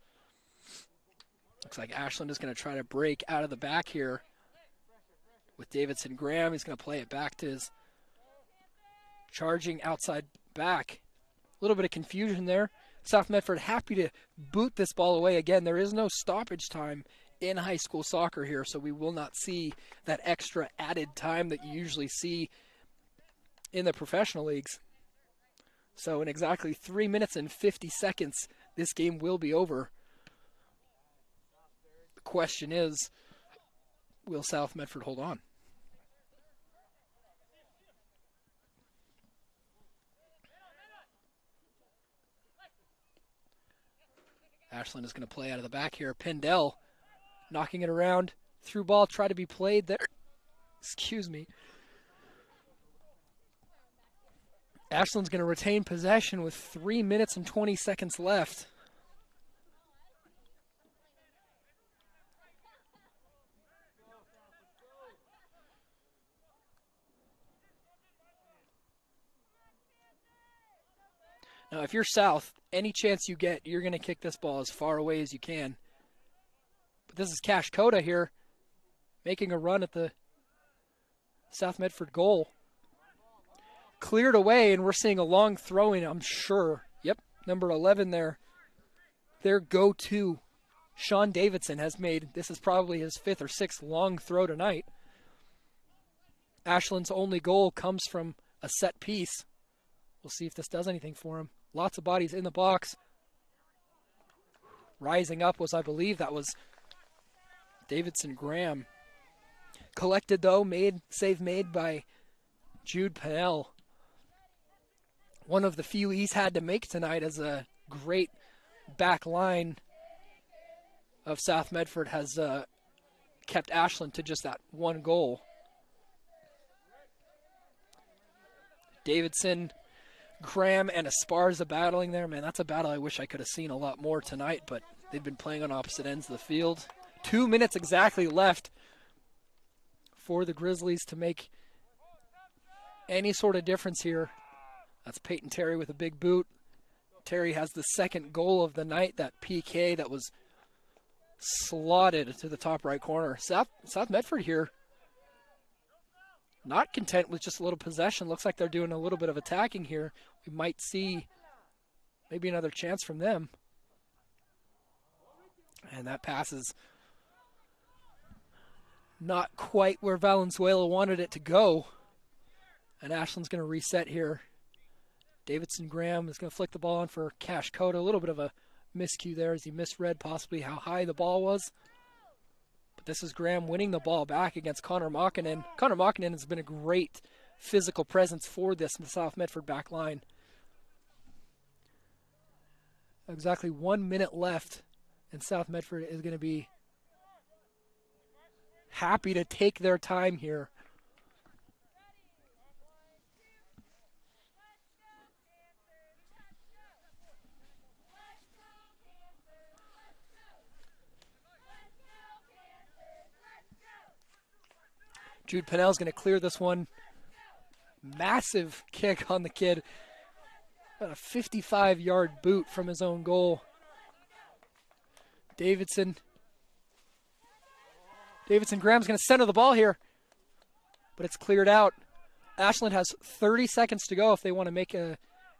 Looks like Ashland is going to try to break out of the back here. With Davidson Graham, he's going to play it back to his charging outside back. A little bit of confusion there. South Medford happy to boot this ball away. Again, there is no stoppage time in high school soccer here, so we will not see that extra added time that you usually see in the professional leagues. So in exactly 3 minutes and 50 seconds, this game will be over. The question is, will South Medford hold on? Ashland is going to play out of the back here. Pendel knocking it around. Through ball, try to be played there. Excuse me. Ashland's going to retain possession with 3 minutes and 20 seconds left. Now, if you're South, any chance you get, you're going to kick this ball as far away as you can. But this is Cash Coda here, making a run at the South Medford goal. Cleared away, and we're seeing a long throw-in, I'm sure. Yep, number 11 there. Their go-to. Sean Davidson has made, this is probably his 5th or 6th long throw tonight. Ashland's only goal comes from a set piece. We'll see if this does anything for him. Lots of bodies in the box. Rising up was, I believe, that was Davidson Graham. Collected, though, save made by Jude Pennell. One of the few he's had to make tonight as a great back line of South Medford has kept Ashland to just that one goal. Davidson, Graham, and Esparza battling there. Man, that's a battle I wish I could have seen a lot more tonight, but they've been playing on opposite ends of the field. 2 minutes exactly left for the Grizzlies to make any sort of difference here. That's Peyton Terry with a big boot. Terry has the second goal of the night, that PK that was slotted to the top right corner. South Medford here, not content with just a little possession. Looks like they're doing a little bit of attacking here. We might see maybe another chance from them. And that pass is not quite where Valenzuela wanted it to go. And Ashland's going to reset here. Davidson Graham is going to flick the ball on for Cash Coda. A little bit of a miscue there as he misread possibly how high the ball was. But this is Graham winning the ball back against Connor Mockinen. Connor Mockinen has been a great physical presence for this South Medford back line. Exactly 1 minute left, and South Medford is going to be happy to take their time here. Jude Pennell's going to clear this one. Massive kick on the kid. About a 55-yard boot from his own goal. Davidson Graham's going to center the ball here, but it's cleared out. Ashland has 30 seconds to go if they want to make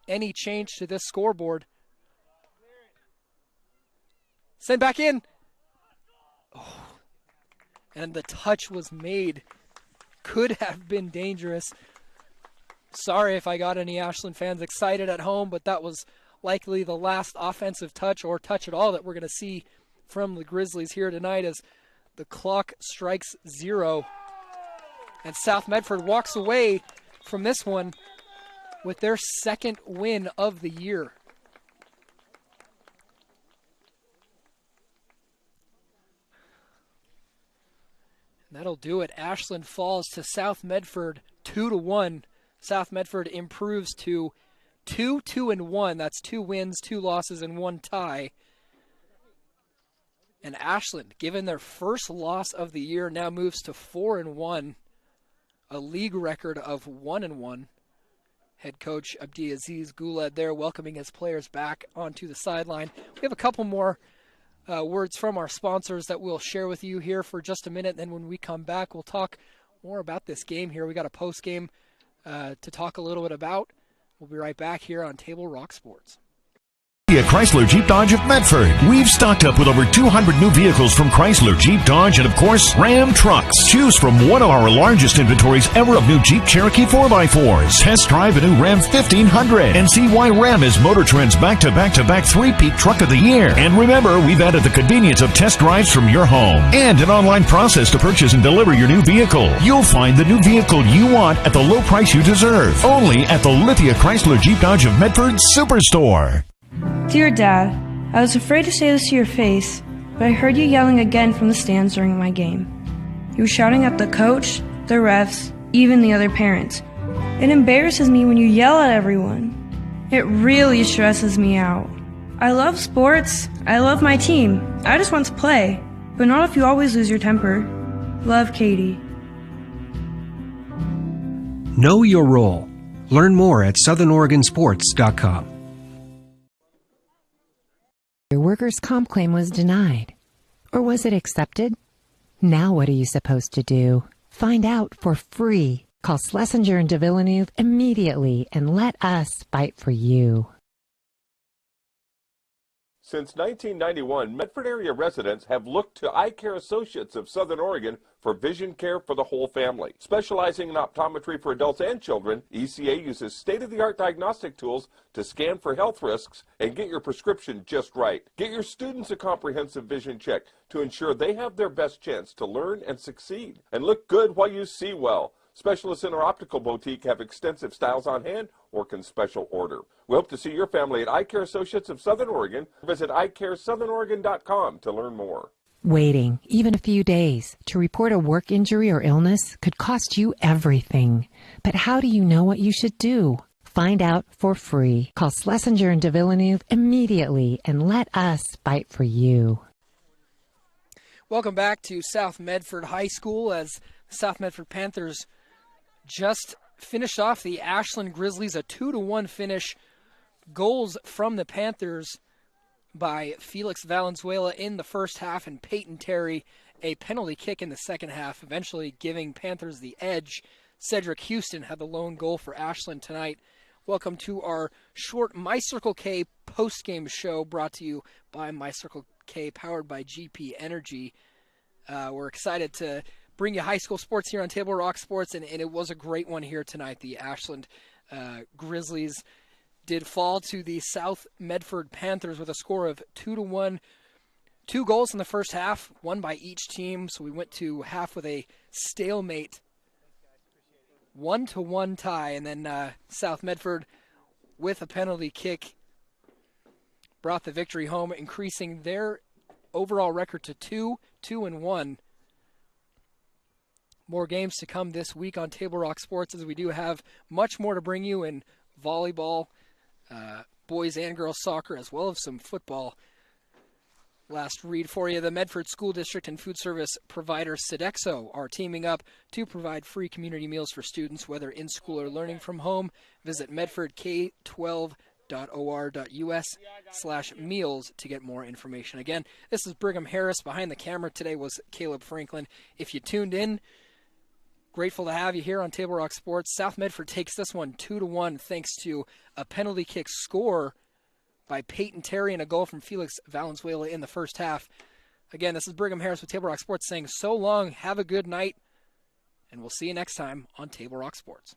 any change to this scoreboard. Send back in. Oh, and the touch was made. Could have been dangerous. Sorry if I got any Ashland fans excited at home, but that was likely the last offensive touch or touch at all that we're going to see from the Grizzlies here tonight as the clock strikes 0. And South Medford walks away from this one with their second win of the year. That'll do it. Ashland falls to South Medford 2-1. South Medford improves to 2-2-1. That's 2 wins, 2 losses, and 1 tie. And Ashland, given their first loss of the year, now moves to 4-1, a league record of 1-1. Head coach Abdiaziz Guled there welcoming his players back onto the sideline. We have a couple more words from our sponsors that we'll share with you here for just a minute. Then when we come back, we'll talk more about this game here. We got a post game to talk a little bit about. We'll be right back here on Table Rock Sports. Chrysler Jeep Dodge of Medford. We've stocked up with over 200 new vehicles from Chrysler, Jeep, Dodge, and of course, Ram trucks. Choose from one of our largest inventories ever of new Jeep Cherokee 4x4s. Test drive a new Ram 1500 and see why Ram is Motor Trend's back-to-back-to-back three-peat truck of the year. And remember, we've added the convenience of test drives from your home and an online process to purchase and deliver your new vehicle. You'll find the new vehicle you want at the low price you deserve. Only at the Lithia Chrysler Jeep Dodge of Medford Superstore. Dear Dad, I was afraid to say this to your face, but I heard you yelling again from the stands during my game. You were shouting at the coach, the refs, even the other parents. It embarrasses me when you yell at everyone. It really stresses me out. I love sports. I love my team. I just want to play, but not if you always lose your temper. Love, Katie. Know your role. Learn more at southernoregonsports.com. Your workers' comp claim was denied. Or was it accepted? Now what are you supposed to do? Find out for free. Call Schlesinger and de Villeneuve immediately and let us fight for you. Since 1991, Medford area residents have looked to Eye Care Associates of Southern Oregon for vision care for the whole family. Specializing in optometry for adults and children, ECA uses state-of-the-art diagnostic tools to scan for health risks and get your prescription just right. Get your students a comprehensive vision check to ensure they have their best chance to learn and succeed. And look good while you see well. Specialists in our optical boutique have extensive styles on hand or can special order. We hope to see your family at Eye Care Associates of Southern Oregon. Visit eyecaresouthern.com to learn more. Waiting, even a few days, to report a work injury or illness could cost you everything. But how do you know what you should do? Find out for free. Call Schlesinger and de Villeneuve immediately and let us fight for you. Welcome back to South Medford High School as South Medford Panthers just finished off the Ashland Grizzlies, a 2-1 finish. Goals from the Panthers by Felix Valenzuela in the first half and Peyton Terry, a penalty kick in the second half, eventually giving Panthers the edge. Cedric Houston had the lone goal for Ashland tonight. Welcome to our short My Circle K post-game show brought to you by My Circle K, powered by GP Energy. We're excited to bring you high school sports here on Table Rock Sports, and it was a great one here tonight. The Ashland Grizzlies did fall to the South Medford Panthers with a score of 2-1. 2 goals in the first half, one by each team, so we went to half with a stalemate 1-1 tie, and then South Medford with a penalty kick brought the victory home, increasing their overall record to 2-1. More games to come this week on Table Rock Sports, as we do have much more to bring you in volleyball, boys and girls soccer, as well as some football. Last read for you, the Medford School District and food service provider Sodexo are teaming up to provide free community meals for students, whether in school or learning from home. Visit medfordk12.or.us/meals to get more information. Again, this is Brigham Harris. Behind the camera today was Caleb Franklin. If you tuned in, grateful to have you here on Table Rock Sports. South Medford takes this one 2-1 thanks to a penalty kick score by Peyton Terry and a goal from Felix Valenzuela in the first half. Again, this is Brigham Harris with Table Rock Sports saying so long, have a good night, and we'll see you next time on Table Rock Sports.